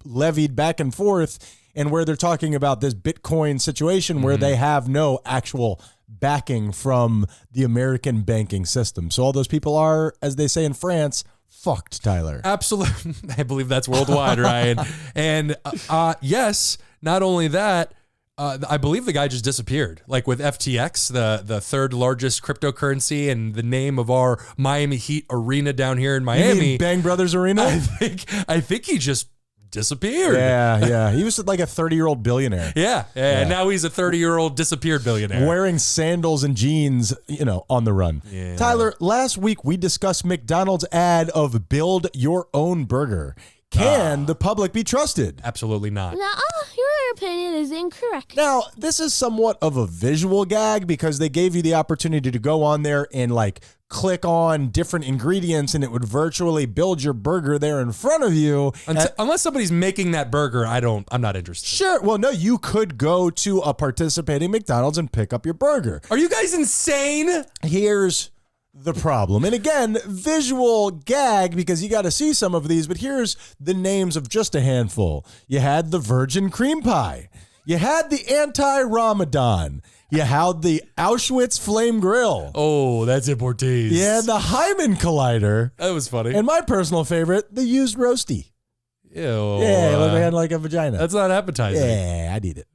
levied back and forth, and where they're talking about this Bitcoin situation where they have no actual backing from the American banking system. So all those people are, as they say in France, fucked, Tyler. Absolutely. I believe that's worldwide, Ryan. And yes, not only that, I believe the guy just disappeared. Like with FTX, the third largest cryptocurrency and the name of our Miami Heat arena down here in Miami. You mean Bang Brothers Arena? I think he just disappeared. Yeah. He was like a 30-year-old billionaire. Yeah. And now he's a 30-year-old disappeared billionaire. Wearing sandals and jeans, on the run. Yeah. Tyler, last week we discussed McDonald's ad of build your own burger. Can the public be trusted? Absolutely not. Your opinion is incorrect. Now, this is somewhat of a visual gag because they gave you the opportunity to go on there and click on different ingredients and it would virtually build your burger there in front of you. Unless somebody's making that burger, I'm not interested. Sure. Well, no, you could go to a participating McDonald's and pick up your burger. Are you guys insane? Here's the problem. And again, visual gag because you got to see some of these, but here's the names of just a handful. You had the Virgin Cream Pie. You had the anti-Ramadan. You had the Auschwitz Flame Grill. Oh, that's importante. Yeah, the Hyman Collider. That was funny. And my personal favorite, the used roasty. Ew. Yeah, with a hand like a vagina. That's not appetizing. Yeah, I need it.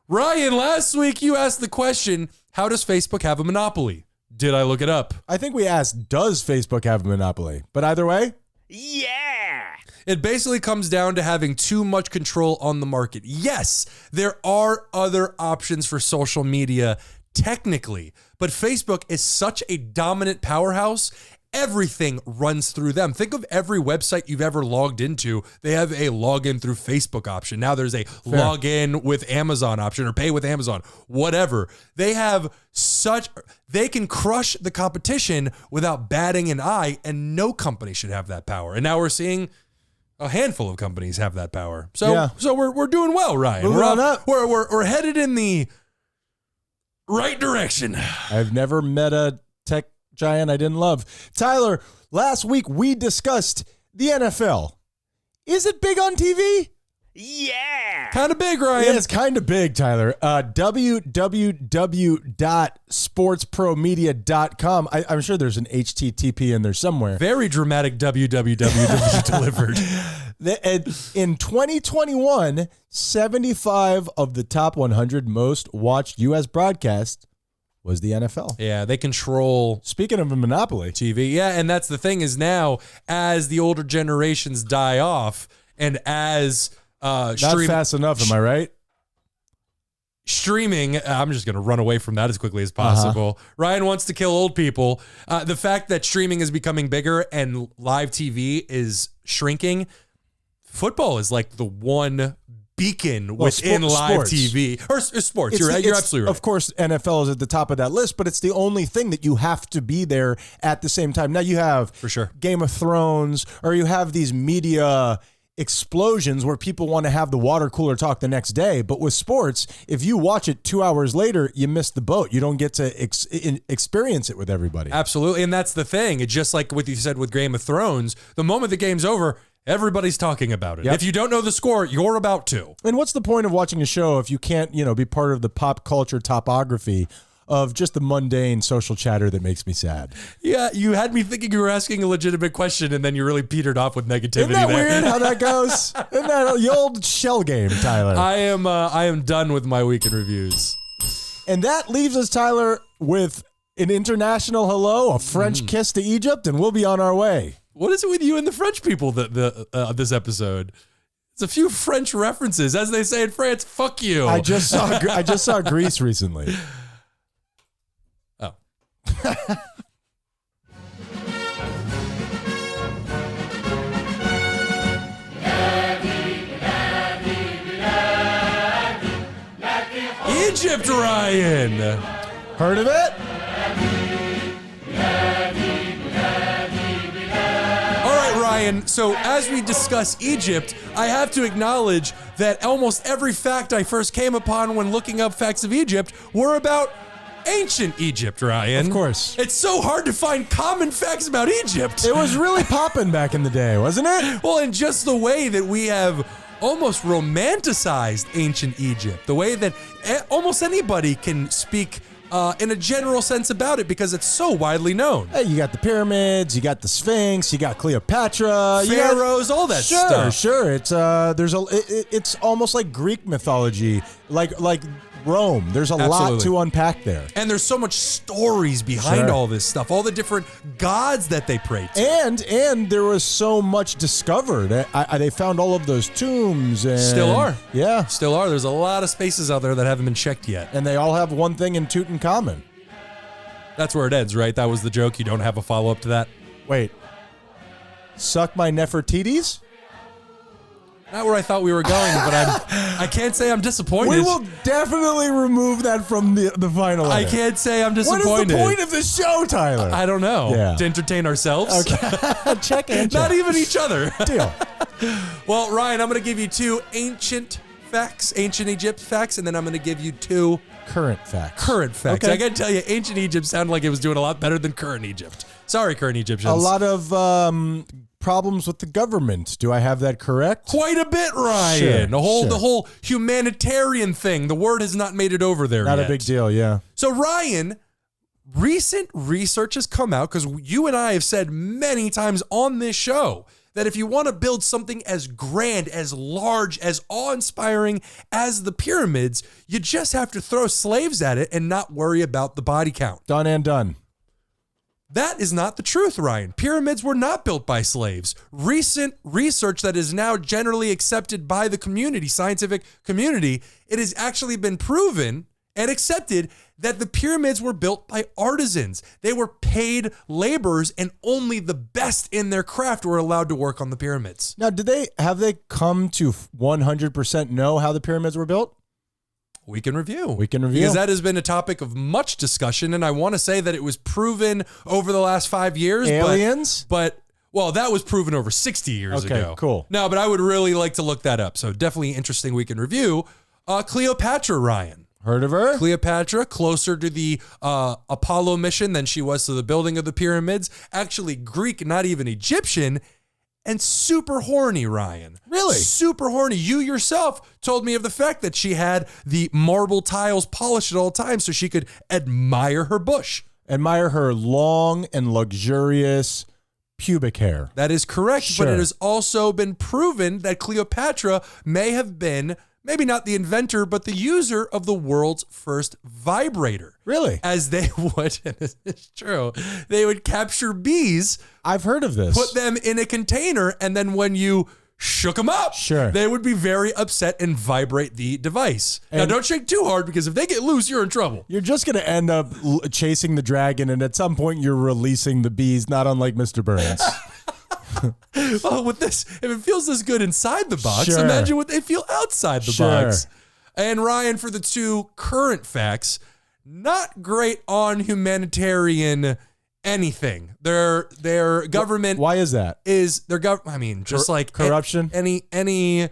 Ryan, last week you asked the question, how does Facebook have a monopoly? Did I look it up? I think we asked, does Facebook have a monopoly? But either way, Yeah. It basically comes down to having too much control on the market. Yes, there are other options for social media technically, but Facebook is such a dominant powerhouse. Everything runs through them. Think of every website you've ever logged into. They have a login through Facebook option. Now there's a login with Amazon option or pay with Amazon, whatever. They can crush the competition without batting an eye, and no company should have that power. And now we're seeing a handful of companies have that power. So we're doing well, Ryan. Moving on up. We're headed in the right direction. I've never met a tech giant I didn't love. Tyler, last week we discussed the NFL. Is it big on TV? Yeah. Kind of big, Ryan. Yeah, it's kind of big, Tyler. www.sportspromedia.com. I'm sure there's an HTTP in there somewhere. Very dramatic www delivered. In 2021, 75 of the top 100 most watched U.S. broadcasts was the NFL. Yeah, they control. Speaking of a monopoly. TV. Yeah, and that's the thing is now, as the older generations die off, and as Not fast enough, am I right? Streaming, I'm just going to run away from that as quickly as possible. Ryan wants to kill old people. The fact that streaming is becoming bigger and live TV is shrinking, football is like the one beacon within live sports. TV. Or sports, you're absolutely right. Of course, NFL is at the top of that list, but it's the only thing that you have to be there at the same time. Now you have For sure. Game of Thrones, or you have these media explosions where people want to have the water cooler talk the next day. But with sports, if you watch it 2 hours later, you miss the boat. You don't get to experience it with everybody. Absolutely. And that's the thing. It's just like what you said with Game of Thrones. The moment the game's over, everybody's talking about it. Yep. If you don't know the score, you're about to. And what's the point of watching a show if you can't, be part of the pop culture topography of just the mundane social chatter that makes me sad? Yeah, you had me thinking you were asking a legitimate question, and then you really petered off with negativity. Isn't that there. weird how that goes? Isn't that the old shell game, Tyler? I am done with my weekend reviews. And that leaves us, Tyler, with an international hello, a French kiss to Egypt, and we'll be on our way. What is it with you and the French people this episode? It's a few French references, as they say in France. Fuck you. I just saw Greece recently. Oh. Egypt, Ryan. Heard of it? All right, Ryan. So as we discuss Egypt, I have to acknowledge that almost every fact I first came upon when looking up facts of Egypt were about ancient Egypt, Ryan. Of course. It's so hard to find common facts about Egypt. It was really popping back in the day, wasn't it? Well, and just the way that we have almost romanticized ancient Egypt, the way that almost anybody can speak in a general sense about it because it's so widely known. Hey, you got the pyramids, you got the Sphinx, you got Cleopatra, Pharaohs, all that stuff. Sure. It's it's almost like Greek mythology, like Rome. There's a lot to unpack there. And there's so much stories behind all this stuff, all the different gods that they pray to. And there was so much discovered. They found all of those tombs. And Still are. Yeah. Still are. There's a lot of spaces out there that haven't been checked yet. And they all have one thing in Tutankhamun. That's where it ends, right? That was the joke. You don't have a follow-up to that? Wait. Suck my Nefertiti's? Not where I thought we were going, but I can't say I'm disappointed. We will definitely remove that from the final I edit. can't say I'm disappointed. What is the point of the show, Tyler? I don't know. Yeah. To entertain ourselves? Okay. Check. Not even each other. Deal. Well, Ryan, I'm going to give you 2 ancient Egypt facts, and then I'm going to give you 2 Current facts. Okay. I got to tell you, ancient Egypt sounded like it was doing a lot better than current Egypt. Sorry, current Egyptians. A lot of problems with the government. Do I have that correct? Quite a bit, Ryan. Sure, The whole humanitarian thing. The word has not made it over there Not yet. a big deal, yeah. So, Ryan, recent research has come out because you and I have said many times on this show that if you want to build something as grand, as large, as awe-inspiring as the pyramids, you just have to throw slaves at it and not worry about the body count. Done and done. That is not the truth, Ryan. Pyramids were not built by slaves. Recent research that is now generally accepted by the community, scientific community, it has actually been proven and accepted that the pyramids were built by artisans. They were paid laborers, and only the best in their craft were allowed to work on the pyramids. Now, have they come to 100% know how the pyramids were built? We can review. Because that has been a topic of much discussion, and I want to say that it was proven over the last 5 years. Aliens? Well, that was proven over 60 years ago. Okay, cool. No, but I would really like to look that up. So definitely interesting we can review. Cleopatra, Ryan. Heard of her? Cleopatra, closer to the Apollo mission than she was to the building of the pyramids. Actually Greek, not even Egyptian. And super horny, Ryan. Really? Super horny. You yourself told me of the fact that she had the marble tiles polished at all times so she could admire her bush. Admire her long and luxurious pubic hair. That is correct, Sure. but it has also been proven that Cleopatra may have been, maybe not the inventor, but the user of the world's first vibrator. Really? As they would, and it's true, they would capture bees, I've heard of this. put them in a container, and then when you shook them up, Sure. they would be very upset and vibrate the device. Now, And- don't shake too hard, because if they get loose, you're in trouble. You're just going to end up chasing the dragon, and at some point you're releasing the bees, not unlike Mr. Burns. Oh, with this, if it feels this good inside the box, Sure. imagine what they feel outside the Sure. box. And Ryan, for the two current facts, not great on humanitarian anything. Their government Why is that? is their I mean, just like corruption? Any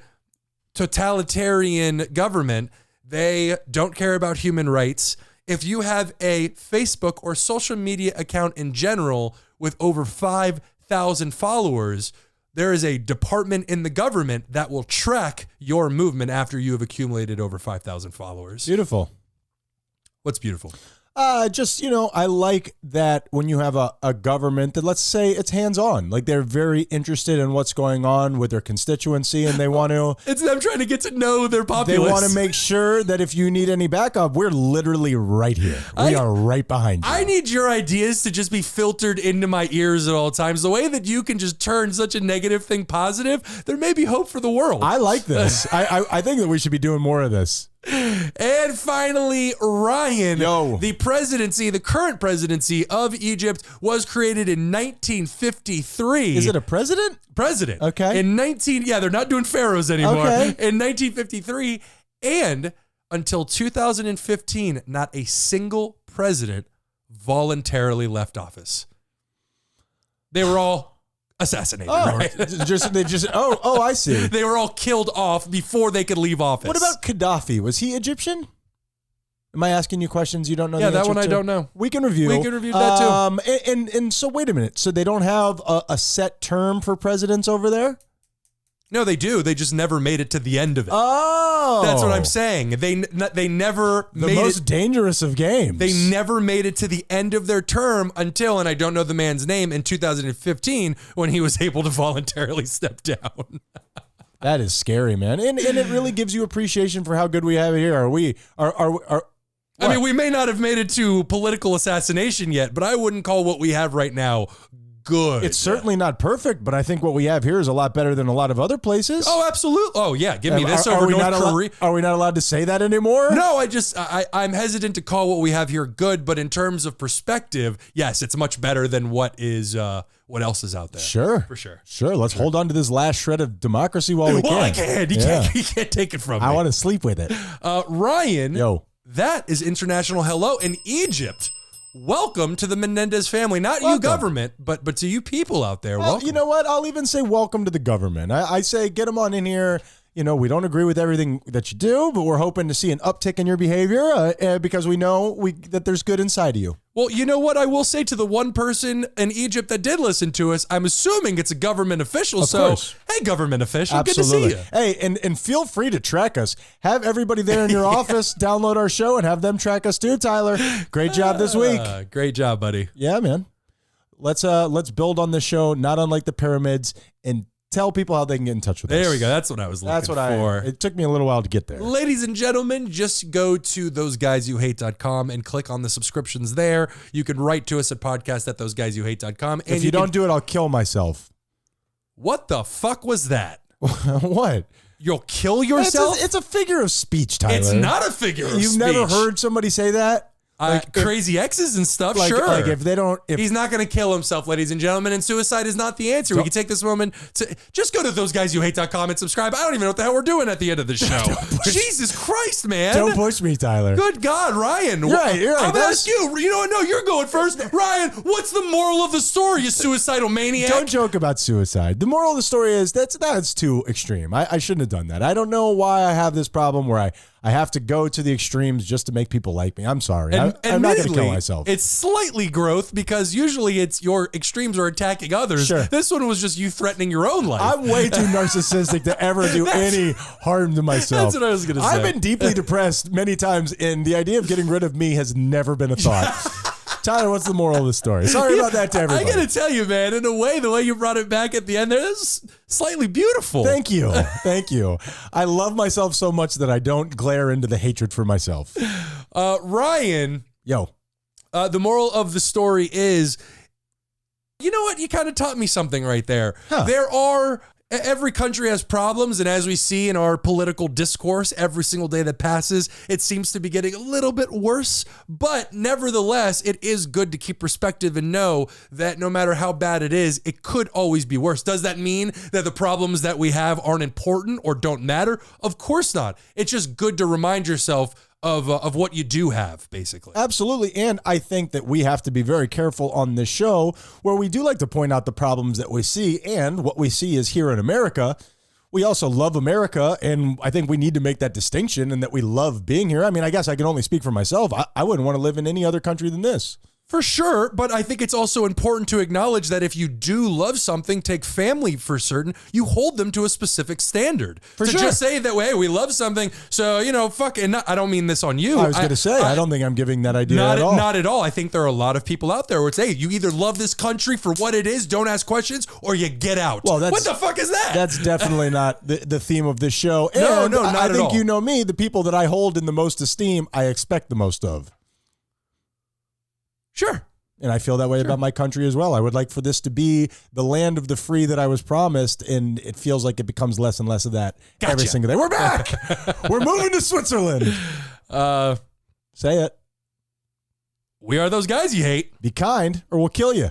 totalitarian government, they don't care about human rights. If you have a Facebook or social media account in general with over 5,000 followers, there is a department in the government that will track your movement after you have accumulated over 5,000 followers. Beautiful. What's beautiful? I like that when you have a government that, let's say, it's hands-on. Like, they're very interested in what's going on with their constituency, and they want to... It's them trying to get to know their populace. They want to make sure that if you need any backup, we're literally right here. We are right behind you. I need your ideas to just be filtered into my ears at all times. The way that you can just turn such a negative thing positive, there may be hope for the world. I like this. I think that we should be doing more of this. And finally, Ryan, the current presidency of Egypt was created in 1953. Is it a president? President. Okay. They're not doing pharaohs anymore. Okay. In 1953, and until 2015, not a single president voluntarily left office. They were all assassinated. Right? I see. They were all killed off before they could leave office. What about Gaddafi? Was he Egyptian? Am I asking you questions you don't know? Yeah, the that answer one I to? don't know. We can review. We can review that too. And so wait a minute. So they don't have a set term for presidents over there? No, they do. They just never made it to the end of it. Oh, That's what I'm saying. They never the made most it. dangerous of games. They never made it to the end of their term until, and I don't know the man's name, in 2015 when he was able to voluntarily step down. That is scary, man. And it really gives you appreciation for how good we have it here. I mean, we may not have made it to political assassination yet, but I wouldn't call what we have right now good. It's certainly not perfect, but I think what we have here is a lot better than a lot of other places. Oh, absolutely. Oh, yeah. Give me this over North Korea. Are we not allowed to say that anymore? No, I'm hesitant to call what we have here good, but in terms of perspective, yes, it's much better than what else is out there. Sure. For sure. Sure. Let's hold on to this last shred of democracy while we can. Well, I can. You can't take it from me. I want to sleep with it. Ryan. Yo. That is International Hello in Egypt. Welcome to the Menendez family. Not you government, but to you people out there. Well, Welcome. you know what? I'll even say welcome to the government. I say get them on in here. we don't agree with everything that you do, but we're hoping to see an uptick in your behavior because we know that there's good inside of you. Well, you know what I will say to the one person in Egypt that did listen to us? I'm assuming it's a government official. Of course. Hey, government official, Absolutely. good to see you. Hey, and feel free to track us. Have everybody there in your office download our show and have them track us too, Tyler. Great job this week. Great job, buddy. Yeah, man. Let's build on this show, not unlike the pyramids, and tell people how they can get in touch with us. There we go. That's what I was looking for. It took me a little while to get there. Ladies and gentlemen, just go to thoseguysyouhate.com and click on the subscriptions there. You can write to us at podcast@thoseguysyouhate.com. And If you don't do it, I'll kill myself. What the fuck was that? What? You'll kill yourself? It's a figure of speech, Tyler. It's not a figure of speech. You've never heard somebody say that? Crazy exes and stuff, sure. Like if they don't... He's not going to kill himself, ladies and gentlemen, and suicide is not the answer. We can take this moment to just go to thoseguysyouhate.com and subscribe. I don't even know what the hell we're doing at the end of the show. Jesus Christ, man. Don't push me, Tyler. Good God, Ryan. You're right. I'm going to ask you. You know what? No, you're going first. Ryan, what's the moral of the story, you suicidal maniac? Don't joke about suicide. The moral of the story is that's too extreme. I shouldn't have done that. I don't know why I have this problem where I have to go to the extremes just to make people like me. I'm sorry. I'm not going to kill myself. It's slightly growth because usually it's your extremes are attacking others. Sure. This one was just you threatening your own life. I'm way too narcissistic to ever do any harm to myself. That's what I was going to say. I've been deeply depressed many times, and the idea of getting rid of me has never been a thought. Tyler, what's the moral of the story? Sorry about that to everybody. I got to tell you, man, in a way, the way you brought it back at the end there is slightly beautiful. Thank you. Thank you. I love myself so much that I don't glare into the hatred for myself. Ryan. Yo. The moral of the story is, you know what? You kind of taught me something right there. Huh. Every country has problems, and as we see in our political discourse, every single day that passes, it seems to be getting a little bit worse. But nevertheless, it is good to keep perspective and know that no matter how bad it is, it could always be worse. Does that mean that the problems that we have aren't important or don't matter? Of course not. It's just good to remind yourself of what you do have, basically. Absolutely. And I think that we have to be very careful on this show where we do like to point out the problems that we see. And what we see is here in America, we also love America. And I think we need to make that distinction and that we love being here. I mean, I guess I can only speak for myself. I wouldn't want to live in any other country than this. For sure, but I think it's also important to acknowledge that if you do love something, take family for certain, you hold them to a specific standard. For sure. Just say that, hey, we love something, so, fuck it. I don't mean this on you. I was going to say, I don't think I'm giving that idea at all. Not at all. I think there are a lot of people out there where it's, hey, you either love this country for what it is, don't ask questions, or you get out. Well, what the fuck is that? That's definitely not the theme of this show. And no, not at all. I think you know me, the people that I hold in the most esteem, I expect the most of. Sure. And I feel that way about my country as well. I would like for this to be the land of the free that I was promised, and it feels like it becomes less and less of that every single day. We're back! We're moving to Switzerland! Say it. We are those guys you hate. Be kind, or we'll kill you.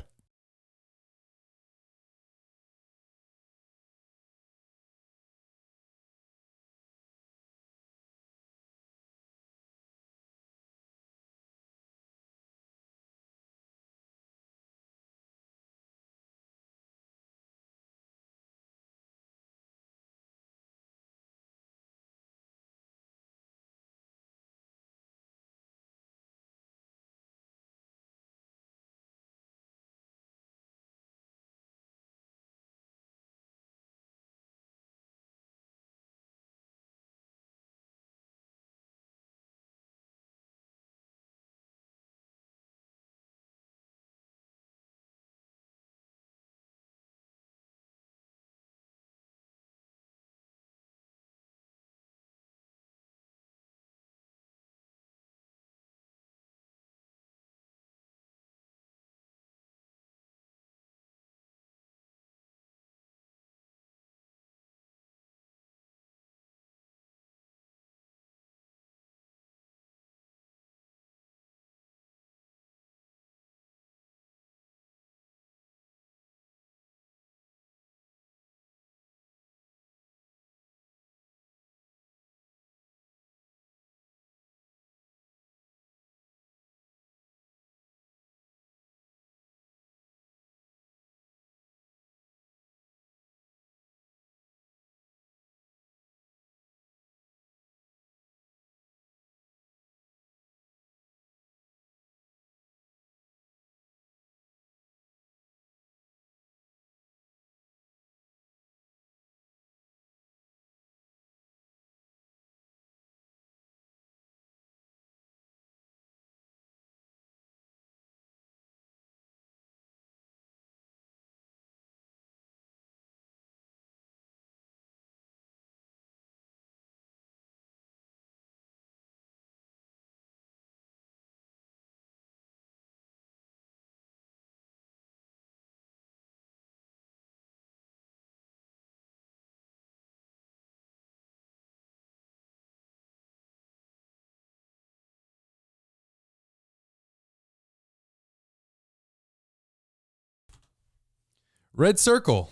Red circle.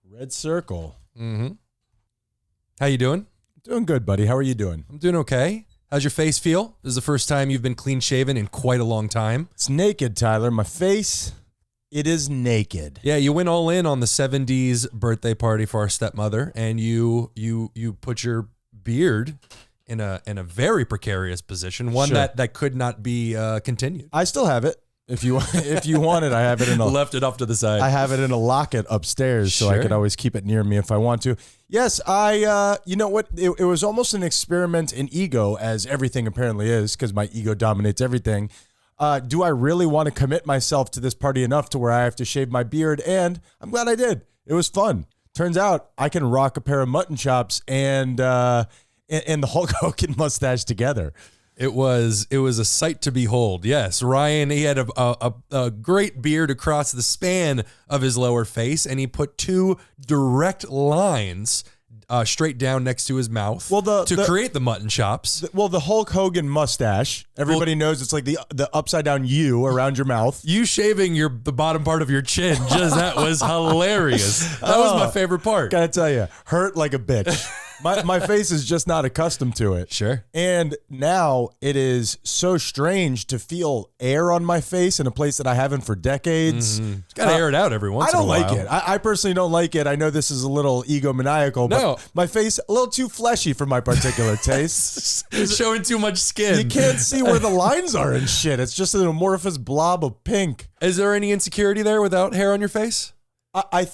Red circle. How you doing? Doing good, buddy. How are you doing? I'm doing okay. How's your face feel? This is the first time you've been clean shaven in quite a long time. It's naked, Tyler. My face, it is naked. Yeah, you went all in on the 70s birthday party for our stepmother, and you put your beard in a very precarious position, one Sure. that could not be continued. I still have it. If you want it, I have it in a Left it off to the side. I have it in a locket upstairs, so I Sure. could always keep it near me if I want to. Yes, you know what? It was almost an experiment in ego, as everything apparently is, because my ego dominates everything. Do I really want to commit myself to this party enough to where I have to shave my beard? And I'm glad I did. It was fun. Turns out I can rock a pair of mutton chops and the Hulk Hogan mustache together. It was a sight to behold. Yes, Ryan, he had a great beard across the span of his lower face, and he put two direct lines straight down next to his mouth to create the mutton chops. The Hulk Hogan mustache, everybody knows it's like the upside down U around your mouth. You shaving the bottom part of your chin, that was hilarious. That was my favorite part. Gotta tell you, hurt like a bitch. My face is just not accustomed to it. Sure. And now it is so strange to feel air on my face in a place that I haven't for decades. Got to air it out every once in a while. I don't like it. I personally don't like it. I know this is a little egomaniacal, but my face a little too fleshy for my particular taste. It's showing too much skin. You can't see where the lines are and shit. It's just an amorphous blob of pink. Is there any insecurity there without hair on your face?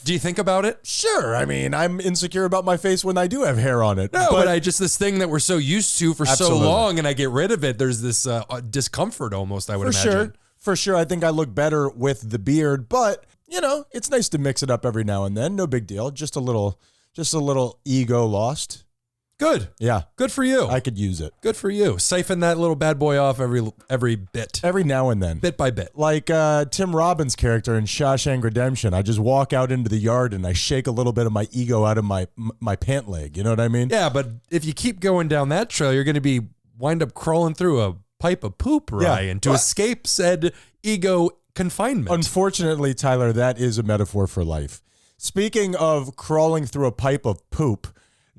Do you think about it? Sure. I mean, I'm insecure about my face when I do have hair on it. No, but I just this thing that we're so used to for so long, and I get rid of it. There's this discomfort almost, I would imagine. For sure. I think I look better with the beard, but it's nice to mix it up every now and then. No big deal. Just a little ego lost. Good. Yeah. Good for you. I could use it. Good for you. Siphon that little bad boy off every bit. Every now and then. Bit by bit. Like Tim Robbins' character in Shawshank Redemption. I just walk out into the yard and I shake a little bit of my ego out of my pant leg. You know what I mean? Yeah, but if you keep going down that trail, you're going to wind up crawling through a pipe of poop, Ryan, to escape said ego confinement. Unfortunately, Tyler, that is a metaphor for life. Speaking of crawling through a pipe of poop,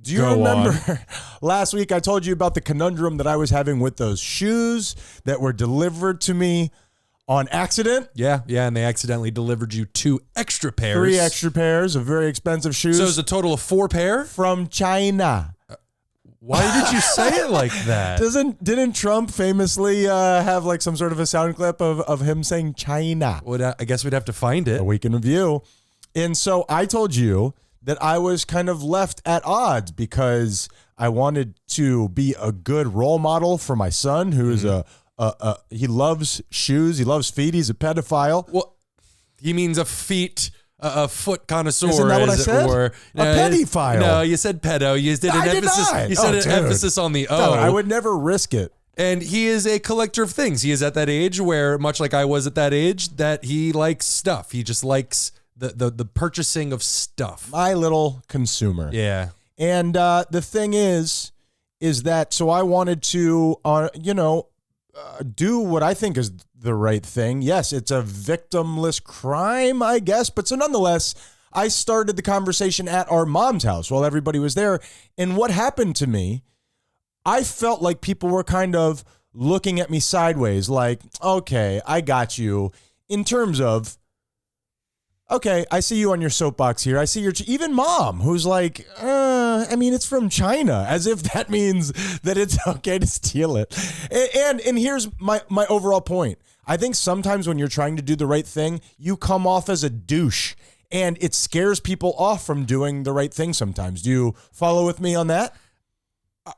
do you remember last week I told you about the conundrum that I was having with those shoes that were delivered to me on accident? Yeah, and they accidentally delivered you 2 extra pairs. 3 extra pairs of very expensive shoes. So it's a total of 4 pair? From China. Why did you say it like that? Didn't Trump famously have like some sort of a sound clip of him saying China? I guess we'd have to find it. A week in review. And so I told you that I was kind of left at odds because I wanted to be a good role model for my son, who is he loves shoes, he loves feet, he's a pedophile. Well, he means a foot connoisseur. Isn't that what I said? A pedophile. No, you said pedo. You did an emphasis. You said an emphasis on the O. No, I would never risk it. And he is a collector of things. He is at that age where, much like I was at that age, that he likes stuff. He just likes the purchasing of stuff. My little consumer. Yeah. And the thing is that, so I wanted to, do what I think is the right thing. Yes, it's a victimless crime, I guess. But so nonetheless, I started the conversation at our mom's house while everybody was there. And what happened to me, I felt like people were kind of looking at me sideways, like, okay, I got you, in terms of, okay, I see you on your soapbox here. I see even mom, who's like, it's from China, as if that means that it's okay to steal it. And here's my overall point. I think sometimes when you're trying to do the right thing, you come off as a douche, and it scares people off from doing the right thing sometimes. Do you follow with me on that?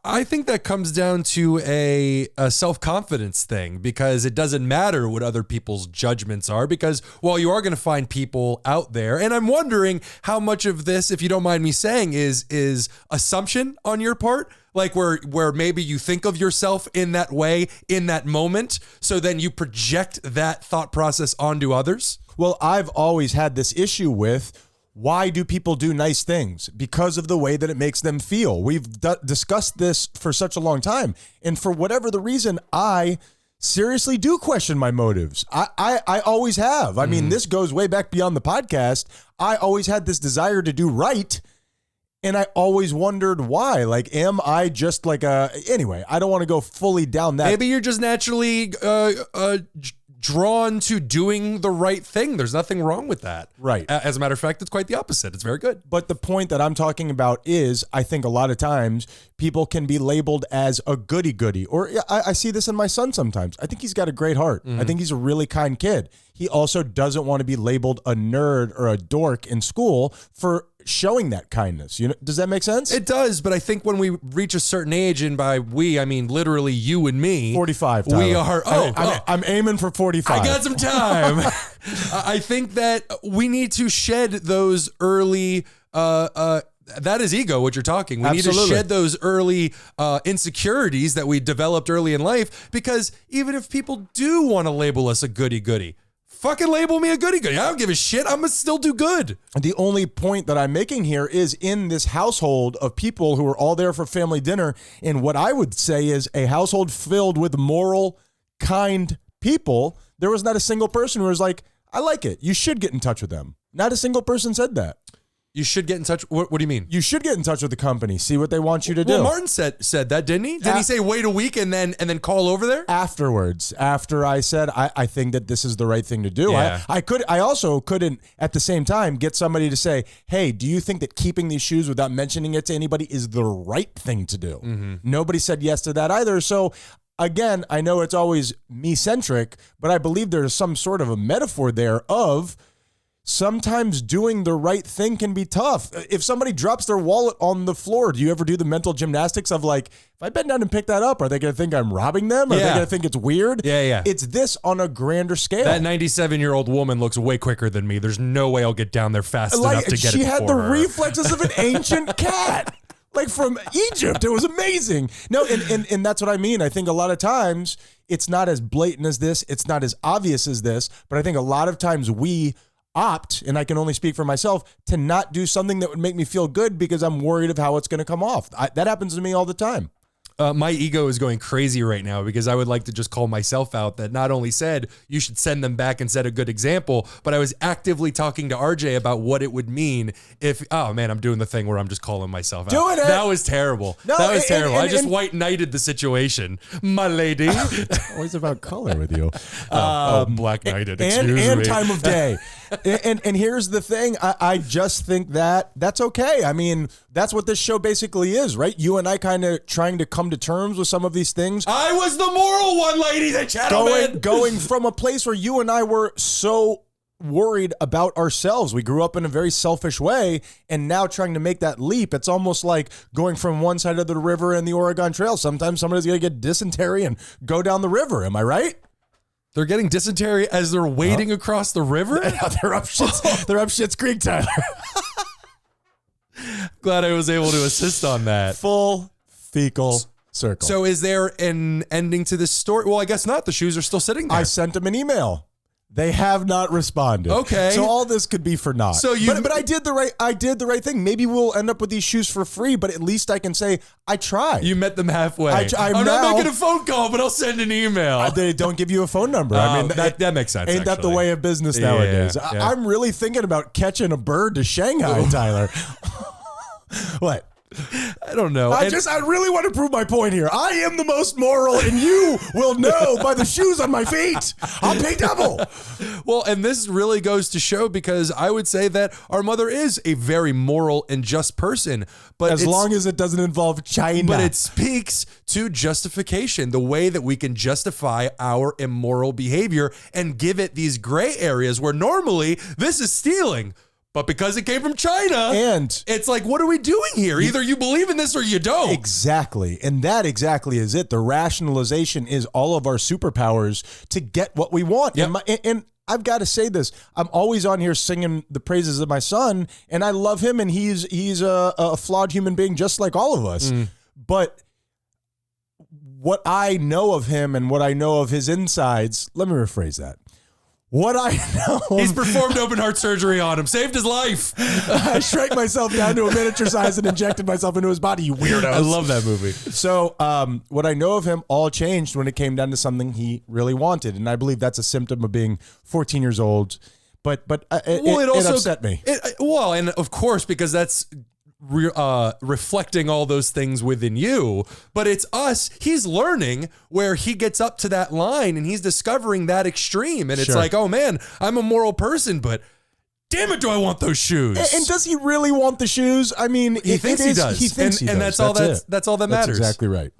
I think that comes down to a self-confidence thing, because it doesn't matter what other people's judgments are, because while you are going to find people out there, and I'm wondering how much of this, if you don't mind me saying, is assumption on your part, like where maybe you think of yourself in that way in that moment, so then you project that thought process onto others. Well, I've always had this issue with, why do people do nice things? Because of the way that it makes them feel. We've discussed this for such a long time. And for whatever the reason, I seriously do question my motives. I always have. I mean, this goes way back beyond the podcast. I always had this desire to do right. And I always wondered why. Like, am I just like anyway, I don't want to go fully down that. Maybe you're just naturally drawn to doing the right thing. There's nothing wrong with that. Right. As a matter of fact, it's quite the opposite. It's very good. But the point that I'm talking about is, I think a lot of times people can be labeled as a goody-goody. Or I see this in my son sometimes. I think he's got a great heart. I think he's a really kind kid. He also doesn't want to be labeled a nerd or a dork in school for showing that kindness. You know, does that make sense? It does, but I think when we reach a certain age, and by we, I mean literally you and me. 45, Tyler. We are. I'm aiming for 45. I got some time. I think that we need to shed those early. That is ego, what you're talking. We Absolutely. need to shed those early insecurities that we developed early in life, because even if people do want to label us a goody-goody, fucking label me a goody-goody. I don't give a shit. I'm going to still do good. The only point that I'm making here is, in this household of people who are all there for family dinner, and what I would say is a household filled with moral, kind people, there was not a single person who was like, I like it. You should get in touch with them. Not a single person said that. You should get in touch. What do you mean? You should get in touch with the company, see what they want you to do. Well, Martin said that, didn't he? Did he say wait a week and then call over there? Afterwards, after I said, I think that this is the right thing to do. Yeah. I also couldn't at the same time get somebody to say, hey, do you think that keeping these shoes without mentioning it to anybody is the right thing to do? Nobody said yes to that either. So again, I know it's always me-centric, but I believe there's some sort of a metaphor there of sometimes doing the right thing can be tough. If somebody drops their wallet on the floor, do you ever do the mental gymnastics of like, if I bend down and pick that up, are they going to think I'm robbing them? Are they going to think it's weird? Yeah. It's this on a grander scale. That 97-year-old woman looks way quicker than me. There's no way I'll get down there fast enough to get it. She had the before her. reflexes of an ancient cat. Like from Egypt. It was amazing. No, and that's what I mean. I think a lot of times it's not as blatant as this. It's not as obvious as this. But I think a lot of times we opt, and I can only speak for myself, to not do something that would make me feel good because I'm worried of how it's going to come off. That happens to me all the time. My ego is going crazy right now because I would like to just call myself out that not only said you should send them back and set a good example, but I was actively talking to RJ about what it would mean if, oh man, I'm doing the thing where I'm just calling myself out. Doing it. That was terrible. No, that was terrible. I just and- white knighted the situation, my lady. Always about color with you. Black knighted, and excuse me. time of day. and here's the thing. I just think that that's okay. I mean, that's what this show basically is, right? You and I kind of trying to come to terms with some of these things. I was the moral one, ladies and gentlemen. Going from a place where you and I were so worried about ourselves. We grew up in a very selfish way, and now trying to make that leap, it's almost like going from one side of the river in the Oregon Trail. Sometimes somebody's going to get dysentery and go down the river. Am I right? They're getting dysentery as they're wading across the river? They're up Schitt's Creek, Tyler. Glad I was able to assist on that. Full fecal circle. So is there an ending to this story? Well, I guess not. The shoes are still sitting there. I sent them an email. They have not responded. Okay. So all this could be for naught. So you- but I did the right thing. Maybe we'll end up with these shoes for free, but at least I can say I tried. You met them halfway. I'm now- not making a phone call, but I'll send an email. They don't give you a phone number. I mean, that makes sense. Ain't that the actually. way of business nowadays? Yeah. I'm really thinking about catching a bird to Shanghai, Tyler. What? I don't know. I really want to prove my point here. I am the most moral, and you will know by the shoes on my feet. I'll pay double. Well, and this really goes to show, because I would say that our mother is a very moral and just person, but As long as it doesn't involve China. But it speaks to justification, the way that we can justify our immoral behavior and give it these gray areas where normally this is stealing. But because it came from China, And it's like, what are we doing here? Either you believe in this or you don't. exactly. And that exactly is it. The rationalization is all of our superpowers to get what we want. Yep. And I've got to say this. I'm always on here singing the praises of my son, and I love him, and he's a flawed human being just like all of us. But what I know of him and what I know of his insides, let me rephrase that. What I know. He's performed open heart surgery on him. Saved his life. I shrank myself down to a miniature size and injected myself into his body, you weirdos. I love that movie. So what I know of him all changed when it came down to something he really wanted. And I believe that's a symptom of being 14 years old. But it upset me. And of course, because that's reflecting all those things within you, but it's us. He's learning where he gets up to that line and he's discovering that extreme. And it's like, oh man, I'm a moral person, but damn it, do I want those shoes? And does he really want the shoes? I mean, he thinks he does. He thinks he does. And that's all that matters. That's exactly right.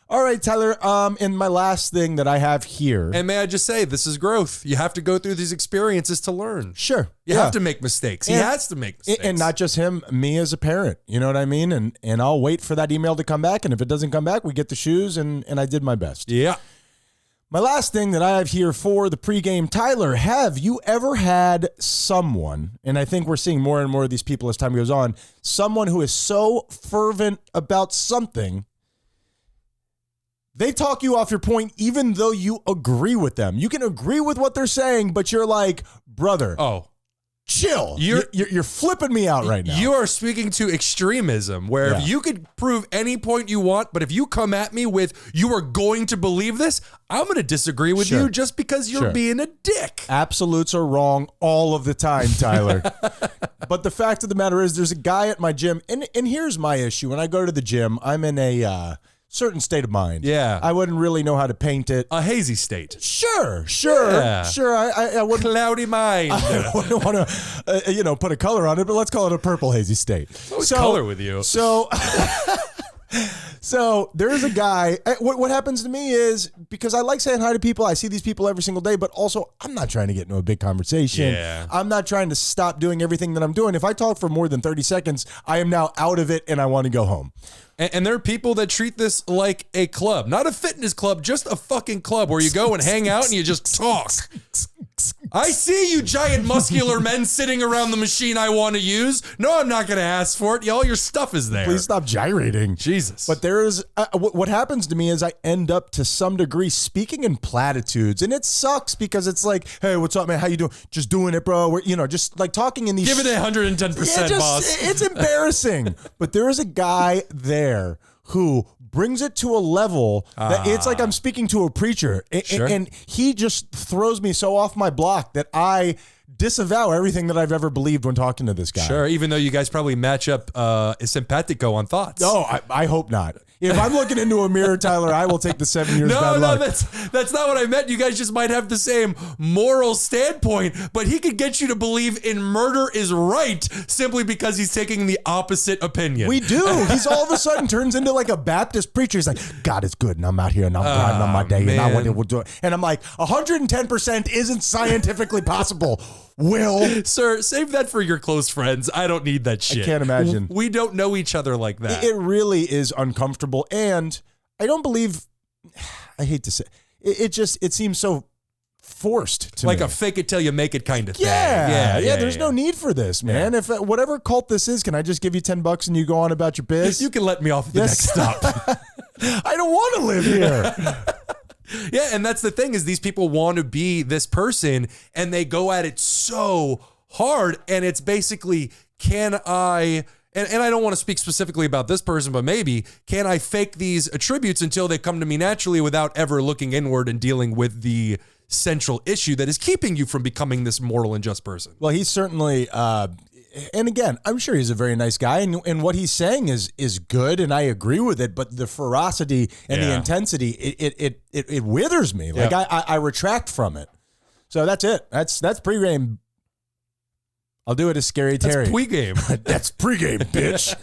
All right, Tyler. And my last thing that I have here. And may I just say, this is growth. You have to go through these experiences to learn. Sure. You have to make mistakes. He has to make mistakes. And not just him, me as a parent. You know what I mean? And I'll wait for that email to come back. And if it doesn't come back, we get the shoes. And I did my best. Yeah. My last thing that I have here for the pregame, Tyler, have you ever had someone, and I think we're seeing more and more of these people as time goes on, someone who is so fervent about something, they talk you off your point even though you agree with them. You can agree with what they're saying, but you're like, brother, chill. You're flipping me out right now. You are speaking to extremism where if you could prove any point you want, but if you come at me with you are going to believe this, I'm going to disagree with you just because you're being a dick. Absolutes are wrong all of the time, Tyler. But the fact of the matter is there's a guy at my gym, and here's my issue. When I go to the gym, I'm in a certain state of mind. Yeah. I wouldn't really know how to paint it. A hazy state. Sure. Yeah. Sure. I wouldn't. Cloudy mind. I wouldn't want to, put a color on it, but let's call it a purple hazy state. What's color with you? So there's a guy. What happens to me is, because I like saying hi to people, I see these people every single day, but also I'm not trying to get into a big conversation. Yeah. I'm not trying to stop doing everything that I'm doing. If I talk for more than 30 seconds, I am now out of it and I want to go home. And there are people that treat this like a club, not a fitness club, just a fucking club where you go and hang out and you just talk. I see you giant muscular men sitting around the machine I want to use. No, I'm not going to ask for it. All your stuff is there. Please stop gyrating. Jesus. But there's what happens to me is I end up to some degree speaking in platitudes, and it sucks because it's like, hey, what's up, man? How you doing? Just doing it, bro. We're, just like talking in these. Give it 110%, boss. It's embarrassing. But there is a guy there who brings it to a level that it's like I'm speaking to a preacher. And he just throws me so off my block that I disavow everything that I've ever believed when talking to this guy. Sure, even though you guys probably match up simpatico on thoughts. No, I hope not. If I'm looking into a mirror, Tyler, I will take the 7 years bad luck. That's not what I meant. You guys just might have the same moral standpoint, but he could get you to believe in murder is right simply because he's taking the opposite opinion. We do. He's all of a sudden turns into like a Baptist preacher. He's like, God is good, and I'm out here, and I'm grinding on my day, and I will do it. And I'm like, 110% isn't scientifically possible. Will. Sir, save that for your close friends. I don't need that shit. I can't imagine. We don't know each other like that. It really is uncomfortable. And I don't believe, I hate to say, it seems so forced to like me. A fake it till you make it kind of thing. Yeah. There's no need for this, man. If whatever cult this is, can I just give you $10 and you go on about your biz? You can let me off at the next stop. I don't want to live here. Yeah, and that's the thing is these people want to be this person and they go at it so hard, and it's basically, can I, and I don't want to speak specifically about this person, but maybe, can I fake these attributes until they come to me naturally without ever looking inward and dealing with the central issue that is keeping you from becoming this moral and just person? Well, he's certainly, and again, I'm sure he's a very nice guy, and what he's saying is good, and I agree with it. But the ferocity and the intensity, it withers me. Like I retract from it. So that's it. That's pregame. I'll do it as Scary Terry. That's pregame. That's pregame, bitch.